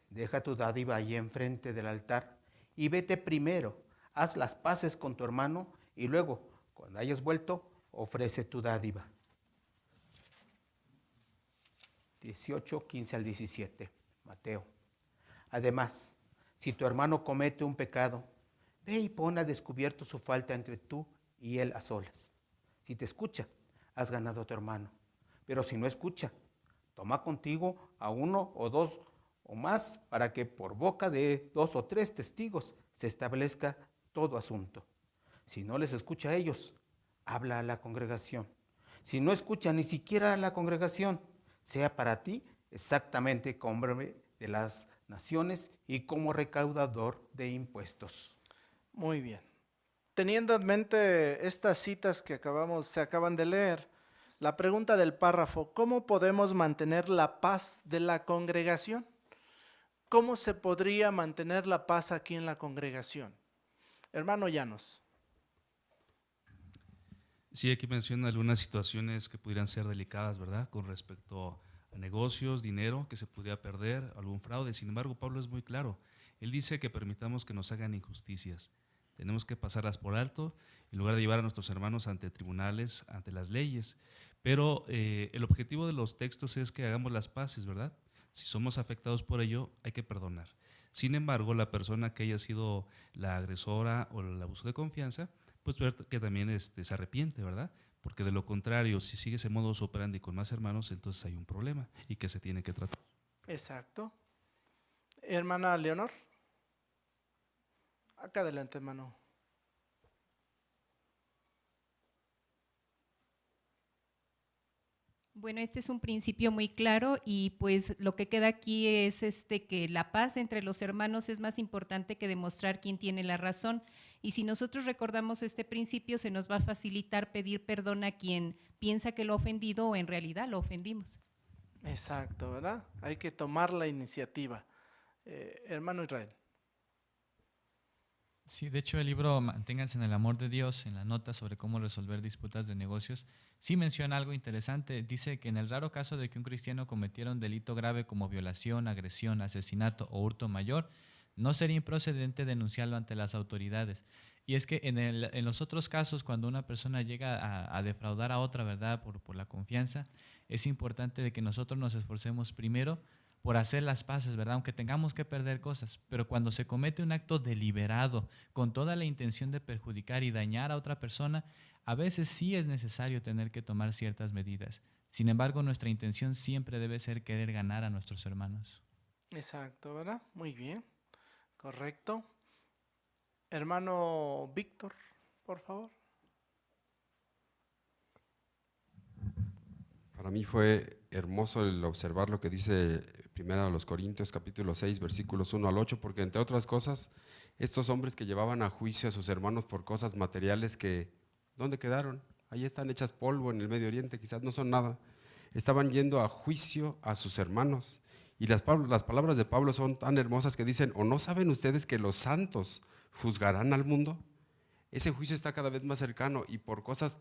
Speaker 4: deja tu dádiva allí enfrente del altar y vete primero, haz las paces con tu hermano y luego, cuando hayas vuelto, ofrece tu dádiva. 18, 15 al 17, Mateo. Además, si tu hermano comete un pecado, ve y pon a descubierto su falta entre tú y él a solas. Si te escucha, has ganado a tu hermano. Pero si no escucha, toma contigo a 1 o 2 o más para que por boca de 2 o 3 testigos se establezca todo asunto. Si no les escucha a ellos, habla a la congregación. Si no escucha ni siquiera a la congregación, sea para ti exactamente como hombre de las naciones y como recaudador de impuestos.
Speaker 3: Muy bien. Teniendo en mente estas citas que se acaban de leer, la pregunta del párrafo: ¿cómo podemos mantener la paz de la congregación? ¿Cómo se podría mantener la paz aquí en la congregación? Hermano Llanos.
Speaker 2: Sí, aquí menciona algunas situaciones que pudieran ser delicadas, ¿verdad? Con respecto a negocios, dinero que se podría perder, algún fraude. Sin embargo, Pablo es muy claro. Él dice que permitamos que nos hagan injusticias. Tenemos que pasarlas por alto en lugar de llevar a nuestros hermanos ante tribunales, ante las leyes. Pero el objetivo de los textos es que hagamos las paces, ¿verdad? Si somos afectados por ello, hay que perdonar. Sin embargo, la persona que haya sido la agresora o el abuso de confianza, pues que también se arrepiente, ¿verdad? Porque de lo contrario, si sigue ese modus operandi con más hermanos, entonces hay un problema y que se tiene que tratar.
Speaker 3: Exacto. Hermana Leonor. Acá adelante, hermano.
Speaker 5: Bueno, este es un principio muy claro y pues lo que queda aquí es que la paz entre los hermanos es más importante que demostrar quién tiene la razón. Y si nosotros recordamos este principio, se nos va a facilitar pedir perdón a quien piensa que lo ha ofendido o en realidad lo ofendimos.
Speaker 3: Exacto, ¿verdad? Hay que tomar la iniciativa. Hermano Israel.
Speaker 22: Sí, de hecho el libro Manténganse en el amor de Dios, en la nota sobre cómo resolver disputas de negocios, sí menciona algo interesante. Dice que en el raro caso de que un cristiano cometiera un delito grave como violación, agresión, asesinato o hurto mayor, no sería improcedente denunciarlo ante las autoridades. Y es que en los otros casos, cuando una persona llega a defraudar a otra, ¿verdad? Por la confianza, es importante de que nosotros nos esforcemos primero por hacer las paces, ¿verdad? Aunque tengamos que perder cosas, pero cuando se comete un acto deliberado, con toda la intención de perjudicar y dañar a otra persona, a veces sí es necesario tener que tomar ciertas medidas. Sin embargo, nuestra intención siempre debe ser querer ganar a nuestros hermanos.
Speaker 3: Exacto, ¿verdad? Muy bien, correcto. Hermano Víctor, por favor.
Speaker 7: Para mí fue hermoso el observar lo que dice 1 Corintios capítulo 6, versículos 1 al 8, porque entre otras cosas, estos hombres que llevaban a juicio a sus hermanos por cosas materiales que, ¿dónde quedaron? Ahí están hechas polvo en el Medio Oriente, quizás no son nada. Estaban yendo a juicio a sus hermanos. Y las palabras de Pablo son tan hermosas que dicen, ¿o no saben ustedes que los santos juzgarán al mundo? Ese juicio está cada vez más cercano y por cosas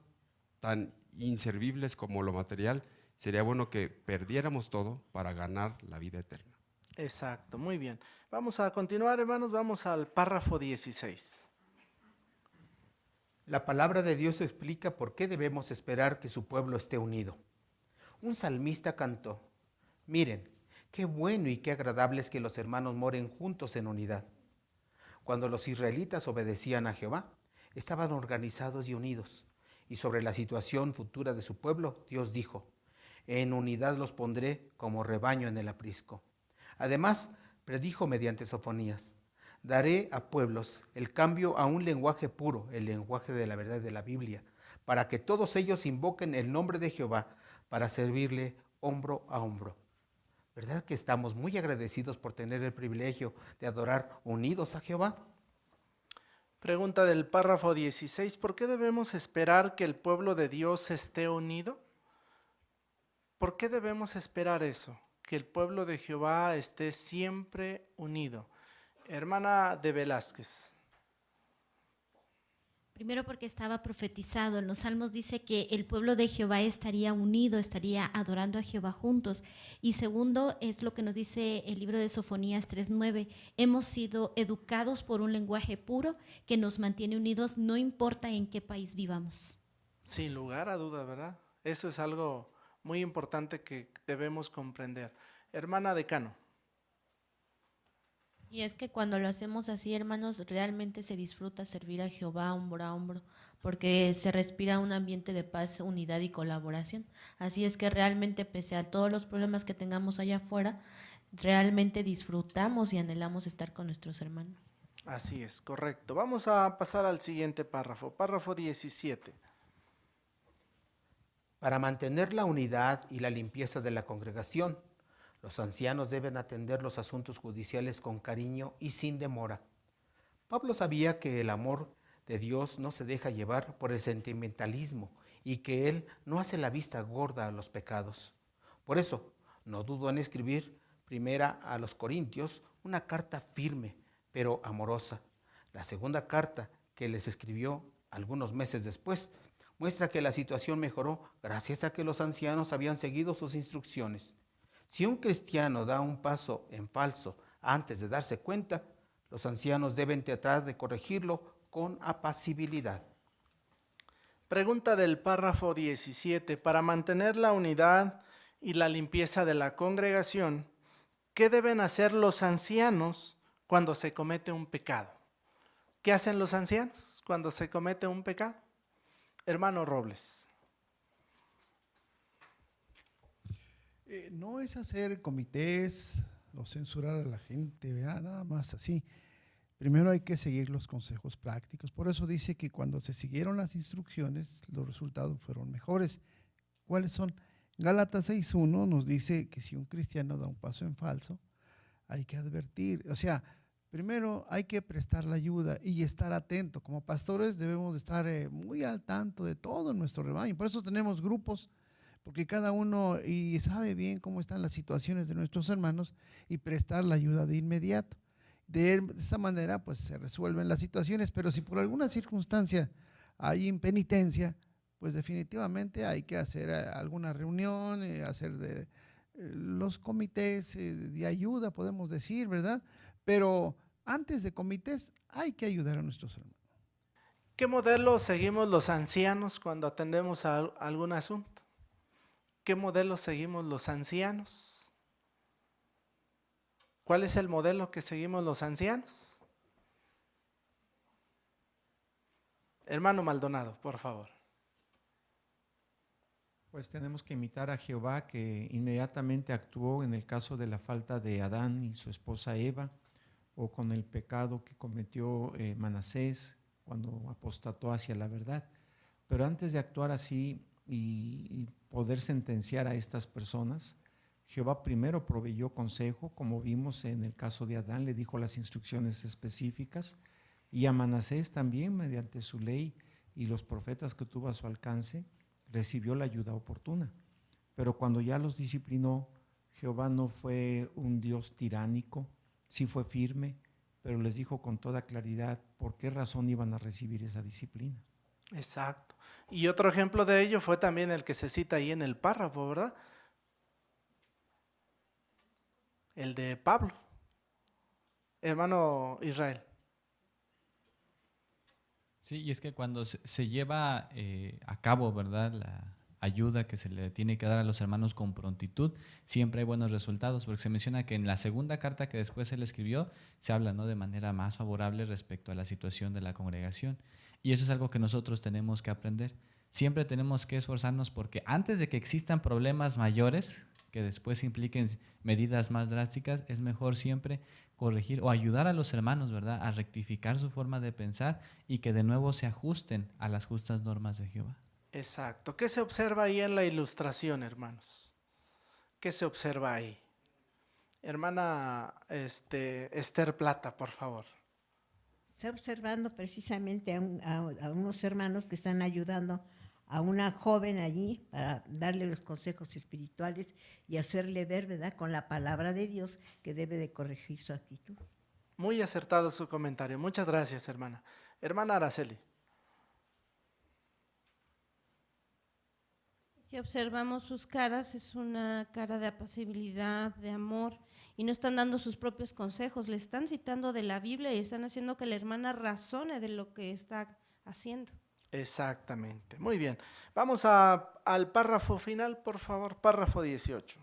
Speaker 7: tan inservibles como lo material, sería bueno que perdiéramos todo para ganar la vida eterna.
Speaker 3: Exacto, muy bien. Vamos a continuar, hermanos, vamos al párrafo 16.
Speaker 4: La palabra de Dios explica por qué debemos esperar que su pueblo esté unido. Un salmista cantó, miren, qué bueno y qué agradable es que los hermanos moren juntos en unidad. Cuando los israelitas obedecían a Jehová, estaban organizados y unidos. Y sobre la situación futura de su pueblo, Dios dijo, en unidad los pondré como rebaño en el aprisco. Además, predijo mediante Sofonías, daré a pueblos el cambio a un lenguaje puro, el lenguaje de la verdad de la Biblia, para que todos ellos invoquen el nombre de Jehová para servirle hombro a hombro. ¿Verdad que estamos muy agradecidos por tener el privilegio de adorar unidos a Jehová?
Speaker 3: Pregunta del párrafo 16, ¿por qué debemos esperar que el pueblo de Dios esté unido? ¿Por qué debemos esperar eso? Que el pueblo de Jehová esté siempre unido. Hermana de Velázquez.
Speaker 8: Primero porque estaba profetizado. En los Salmos dice que el pueblo de Jehová estaría unido, estaría adorando a Jehová juntos. Y segundo es lo que nos dice el libro de Sofonías 3:9. Hemos sido educados por un lenguaje puro que nos mantiene unidos, no importa en qué país vivamos.
Speaker 3: Sin lugar a duda, ¿verdad? Eso es algo muy importante que debemos comprender. Hermana Decano.
Speaker 9: Y es que cuando lo hacemos así, hermanos, realmente se disfruta servir a Jehová hombro a hombro, porque se respira un ambiente de paz, unidad y colaboración. Así es que realmente, pese a todos los problemas que tengamos allá afuera, realmente disfrutamos y anhelamos estar con nuestros hermanos.
Speaker 3: Así es, correcto. Vamos a pasar al siguiente párrafo, párrafo 17.
Speaker 4: Para mantener la unidad y la limpieza de la congregación, los ancianos deben atender los asuntos judiciales con cariño y sin demora. Pablo sabía que el amor de Dios no se deja llevar por el sentimentalismo y que Él no hace la vista gorda a los pecados. Por eso, no dudó en escribir primera a los Corintios una carta firme, pero amorosa. La segunda carta que les escribió algunos meses después muestra que la situación mejoró gracias a que los ancianos habían seguido sus instrucciones. Si un cristiano da un paso en falso antes de darse cuenta, los ancianos deben tratar de corregirlo con apacibilidad.
Speaker 3: Pregunta del párrafo 17. Para mantener la unidad y la limpieza de la congregación, ¿qué deben hacer los ancianos cuando se comete un pecado? ¿Qué hacen los ancianos cuando se comete un pecado? Hermano Robles.
Speaker 10: No es hacer comités o censurar a la gente, ¿verdad? Nada más así. Primero hay que seguir los consejos prácticos. Por eso dice que cuando se siguieron las instrucciones, los resultados fueron mejores. ¿Cuáles son? Gálatas 6:1 nos dice que si un cristiano da un paso en falso, hay que advertir. O sea, primero hay que prestar la ayuda y estar atento. Como pastores debemos de estar muy al tanto de todo nuestro rebaño. Por eso tenemos grupos, porque cada uno y sabe bien cómo están las situaciones de nuestros hermanos y prestar la ayuda de inmediato. De esta manera pues se resuelven las situaciones, pero si por alguna circunstancia hay impenitencia, pues definitivamente hay que hacer alguna reunión, hacer los comités de ayuda, podemos decir, ¿verdad? Pero antes de comités, hay que ayudar a nuestros hermanos.
Speaker 3: ¿Qué modelo seguimos los ancianos cuando atendemos a algún asunto? ¿Qué modelo seguimos los ancianos? ¿Cuál es el modelo que seguimos los ancianos? Hermano Maldonado, por favor.
Speaker 20: Pues tenemos que imitar a Jehová, que inmediatamente actuó en el caso de la falta de Adán y su esposa Eva, o con el pecado que cometió Manasés cuando apostató hacia la verdad. Pero antes de actuar así y poder sentenciar a estas personas, Jehová primero proveyó consejo, como vimos en el caso de Adán, le dijo las instrucciones específicas, y a Manasés también, mediante su ley y los profetas que tuvo a su alcance, recibió la ayuda oportuna. Pero cuando ya los disciplinó, Jehová no fue un Dios tiránico, sí fue firme, pero les dijo con toda claridad por qué razón iban a recibir esa disciplina.
Speaker 3: Exacto. Y otro ejemplo de ello fue también el que se cita ahí en el párrafo, ¿verdad? El de Pablo. Hermano Israel.
Speaker 22: Sí, y es que cuando se lleva a cabo, ¿verdad?, la ayuda que se le tiene que dar a los hermanos con prontitud, siempre hay buenos resultados, porque se menciona que en la segunda carta que después él escribió, se habla, ¿no?, de manera más favorable respecto a la situación de la congregación. Y eso es algo que nosotros tenemos que aprender. Siempre tenemos que esforzarnos porque antes de que existan problemas mayores, que después impliquen medidas más drásticas, es mejor siempre corregir o ayudar a los hermanos, ¿verdad?, a rectificar su forma de pensar y que de nuevo se ajusten a las justas normas de Jehová.
Speaker 3: Exacto. ¿Qué se observa ahí en la ilustración, hermanos? ¿Qué se observa ahí? Hermana Esther Plata, por favor.
Speaker 11: Está observando precisamente a unos hermanos que están ayudando a una joven allí para darle los consejos espirituales y hacerle ver, ¿verdad?, con la palabra de Dios que debe de corregir su actitud.
Speaker 3: Muy acertado su comentario. Muchas gracias, hermana. Hermana Araceli.
Speaker 12: Si observamos sus caras, es una cara de apacibilidad, de amor, y no están dando sus propios consejos, le están citando de la Biblia y están haciendo que la hermana razone de lo que está haciendo.
Speaker 3: Exactamente. Muy bien. Vamos al párrafo final, por favor, párrafo 18.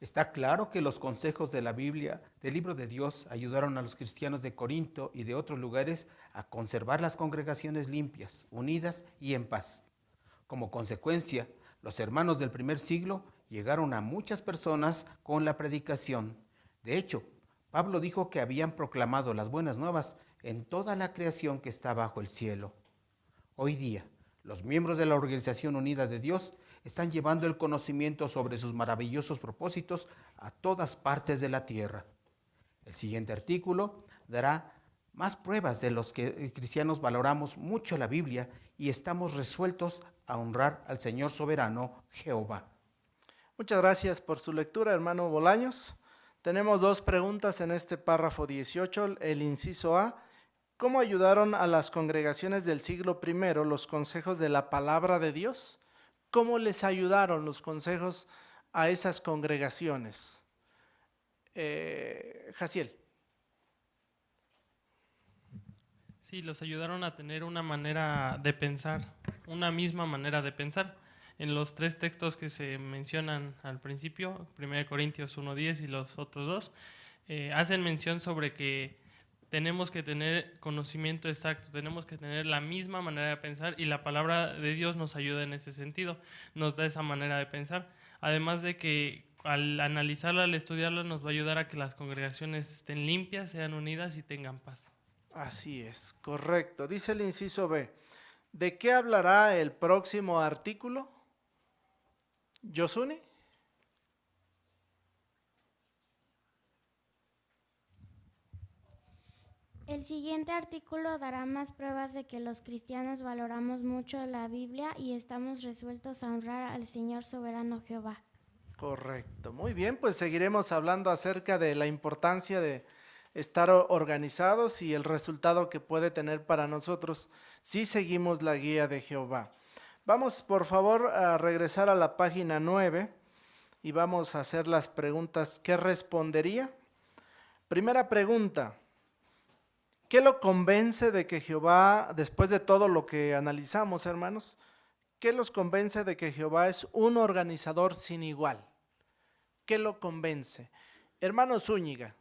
Speaker 4: Está claro que los consejos de la Biblia, del libro de Dios, ayudaron a los cristianos de Corinto y de otros lugares a conservar las congregaciones limpias, unidas y en paz. Como consecuencia, los hermanos del primer siglo llegaron a muchas personas con la predicación. De hecho, Pablo dijo que habían proclamado las buenas nuevas en toda la creación que está bajo el cielo. Hoy día, los miembros de la Organización Unida de Dios están llevando el conocimiento sobre sus maravillosos propósitos a todas partes de la tierra. El siguiente artículo dará más pruebas de los que cristianos valoramos mucho la Biblia y estamos resueltos a honrar al Señor soberano, Jehová.
Speaker 3: Muchas gracias por su lectura, hermano Bolaños. Tenemos dos preguntas en este párrafo 18, el inciso A. ¿Cómo ayudaron a las congregaciones del siglo I los consejos de la palabra de Dios? ¿Cómo les ayudaron los consejos a esas congregaciones? Jaciel.
Speaker 23: Sí, los ayudaron a tener una manera de pensar, una misma manera de pensar. En los tres textos que se mencionan al principio, 1 Corintios 1:10 y los otros dos, hacen mención sobre que tenemos que tener conocimiento exacto, tenemos que tener la misma manera de pensar y la palabra de Dios nos ayuda en ese sentido, nos da esa manera de pensar. Además de que al analizarla, al estudiarla, nos va a ayudar a que las congregaciones estén limpias, sean unidas y tengan paz.
Speaker 3: Así es, correcto. Dice el inciso B. ¿De qué hablará el próximo artículo? ¿Yosuni?
Speaker 24: El siguiente artículo dará más pruebas de que los cristianos valoramos mucho la Biblia y estamos resueltos a honrar al Señor soberano Jehová.
Speaker 3: Correcto, muy bien, pues seguiremos hablando acerca de la importancia de estar organizados y el resultado que puede tener para nosotros si seguimos la guía de Jehová. Vamos por favor a regresar a la página 9 y vamos a hacer las preguntas. ¿Qué respondería? Primera pregunta, ¿qué lo convence de que Jehová, después de todo lo que analizamos, hermanos, qué los convence de que Jehová es un organizador sin igual? ¿Qué lo convence? Hermano Zúñiga.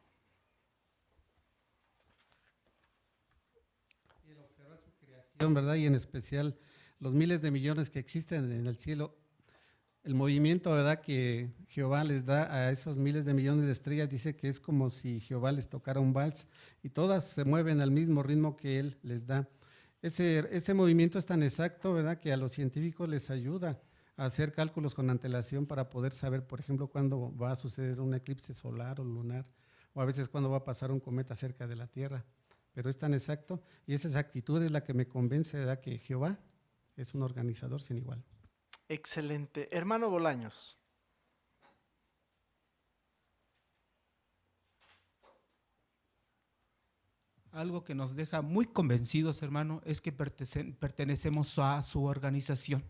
Speaker 15: ¿Verdad? Y en especial los miles de millones que existen en el cielo, el movimiento, ¿verdad?, que Jehová les da a esos miles de millones de estrellas, dice que es como si Jehová les tocara un vals y todas se mueven al mismo ritmo que Él les da. Ese movimiento es tan exacto, ¿verdad?, que a los científicos les ayuda a hacer cálculos con antelación para poder saber, por ejemplo, cuándo va a suceder un eclipse solar o lunar, o a veces cuándo va a pasar un cometa cerca de la Tierra. Pero es tan exacto, y esa exactitud es la que me convence, ¿verdad?, que Jehová es un organizador sin igual.
Speaker 3: Excelente. Hermano Bolaños.
Speaker 4: Algo que nos deja muy convencidos, hermano, es que pertenecemos a su organización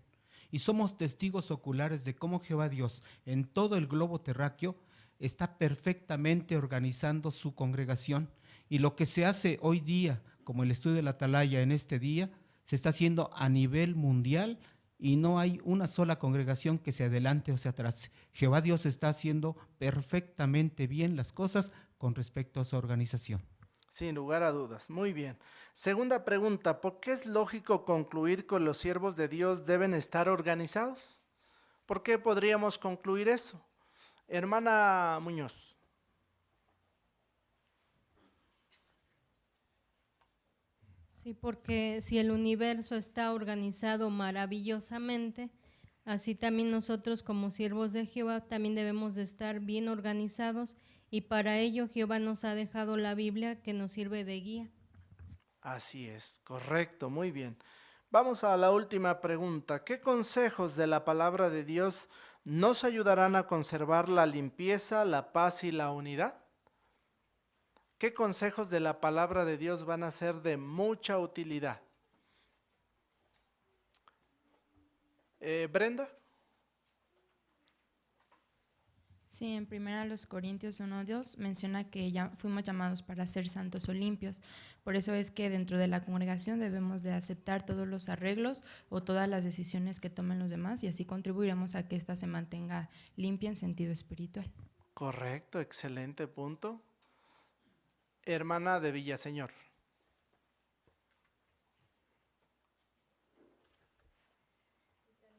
Speaker 4: y somos testigos oculares de cómo Jehová Dios en todo el globo terráqueo está perfectamente organizando su congregación, y lo que se hace hoy día, como el estudio de la Atalaya en este día, se está haciendo a nivel mundial y no hay una sola congregación que se adelante o se atrase. Jehová Dios está haciendo perfectamente bien las cosas con respecto a su organización.
Speaker 3: Sin lugar a dudas. Muy bien. Segunda pregunta, ¿por qué es lógico concluir que los siervos de Dios deben estar organizados? ¿Por qué podríamos concluir eso? Hermana Muñoz.
Speaker 16: Sí, porque si el universo está organizado maravillosamente, así también nosotros como siervos de Jehová también debemos de estar bien organizados, y para ello Jehová nos ha dejado la Biblia que nos sirve de guía.
Speaker 3: Así es, correcto, muy bien. Vamos a la última pregunta. ¿Qué consejos de la palabra de Dios nos ayudarán a conservar la limpieza, la paz y la unidad? ¿Qué consejos de la palabra de Dios van a ser de mucha utilidad? Brenda.
Speaker 6: Sí, en 1 Corintios 1:2 menciona que ya fuimos llamados para ser santos o limpios. Por eso es que dentro de la congregación debemos de aceptar todos los arreglos o todas las decisiones que tomen los demás, y así contribuiremos a que ésta se mantenga limpia en sentido espiritual.
Speaker 3: Correcto, excelente punto. Hermana de Villaseñor.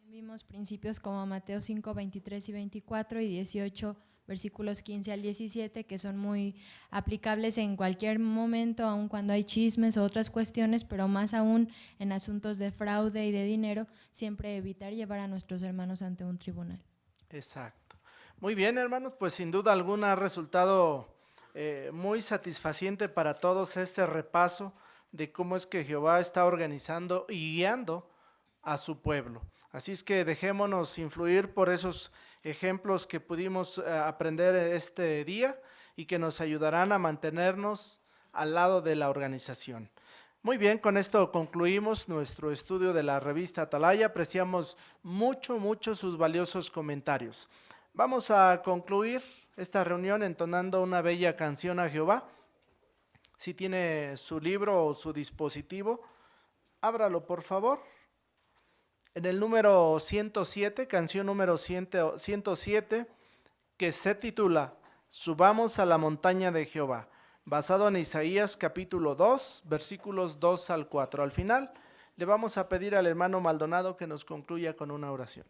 Speaker 17: Vimos principios como Mateo 5, 23 y 24 y 18, versículos 15 al 17, que son muy aplicables en cualquier momento, aun cuando hay chismes o otras cuestiones, pero más aún en asuntos de fraude y de dinero, siempre evitar llevar a nuestros hermanos ante un tribunal.
Speaker 3: Exacto. Muy bien, hermanos, pues sin duda alguna ha resultado muy satisfaciente para todos este repaso de cómo es que Jehová está organizando y guiando a su pueblo. Así es que dejémonos influir por esos ejemplos que pudimos aprender este día y que nos ayudarán a mantenernos al lado de la organización. Muy bien, con esto concluimos nuestro estudio de la revista Atalaya. Apreciamos mucho sus valiosos comentarios. Vamos a concluir esta reunión entonando una bella canción a Jehová. Si tiene su libro o su dispositivo, ábralo por favor. En el número 107, canción número 107, que se titula Subamos a la montaña de Jehová, basado en Isaías capítulo 2, versículos 2 al 4. Al final le vamos a pedir al hermano Maldonado que nos concluya con una oración.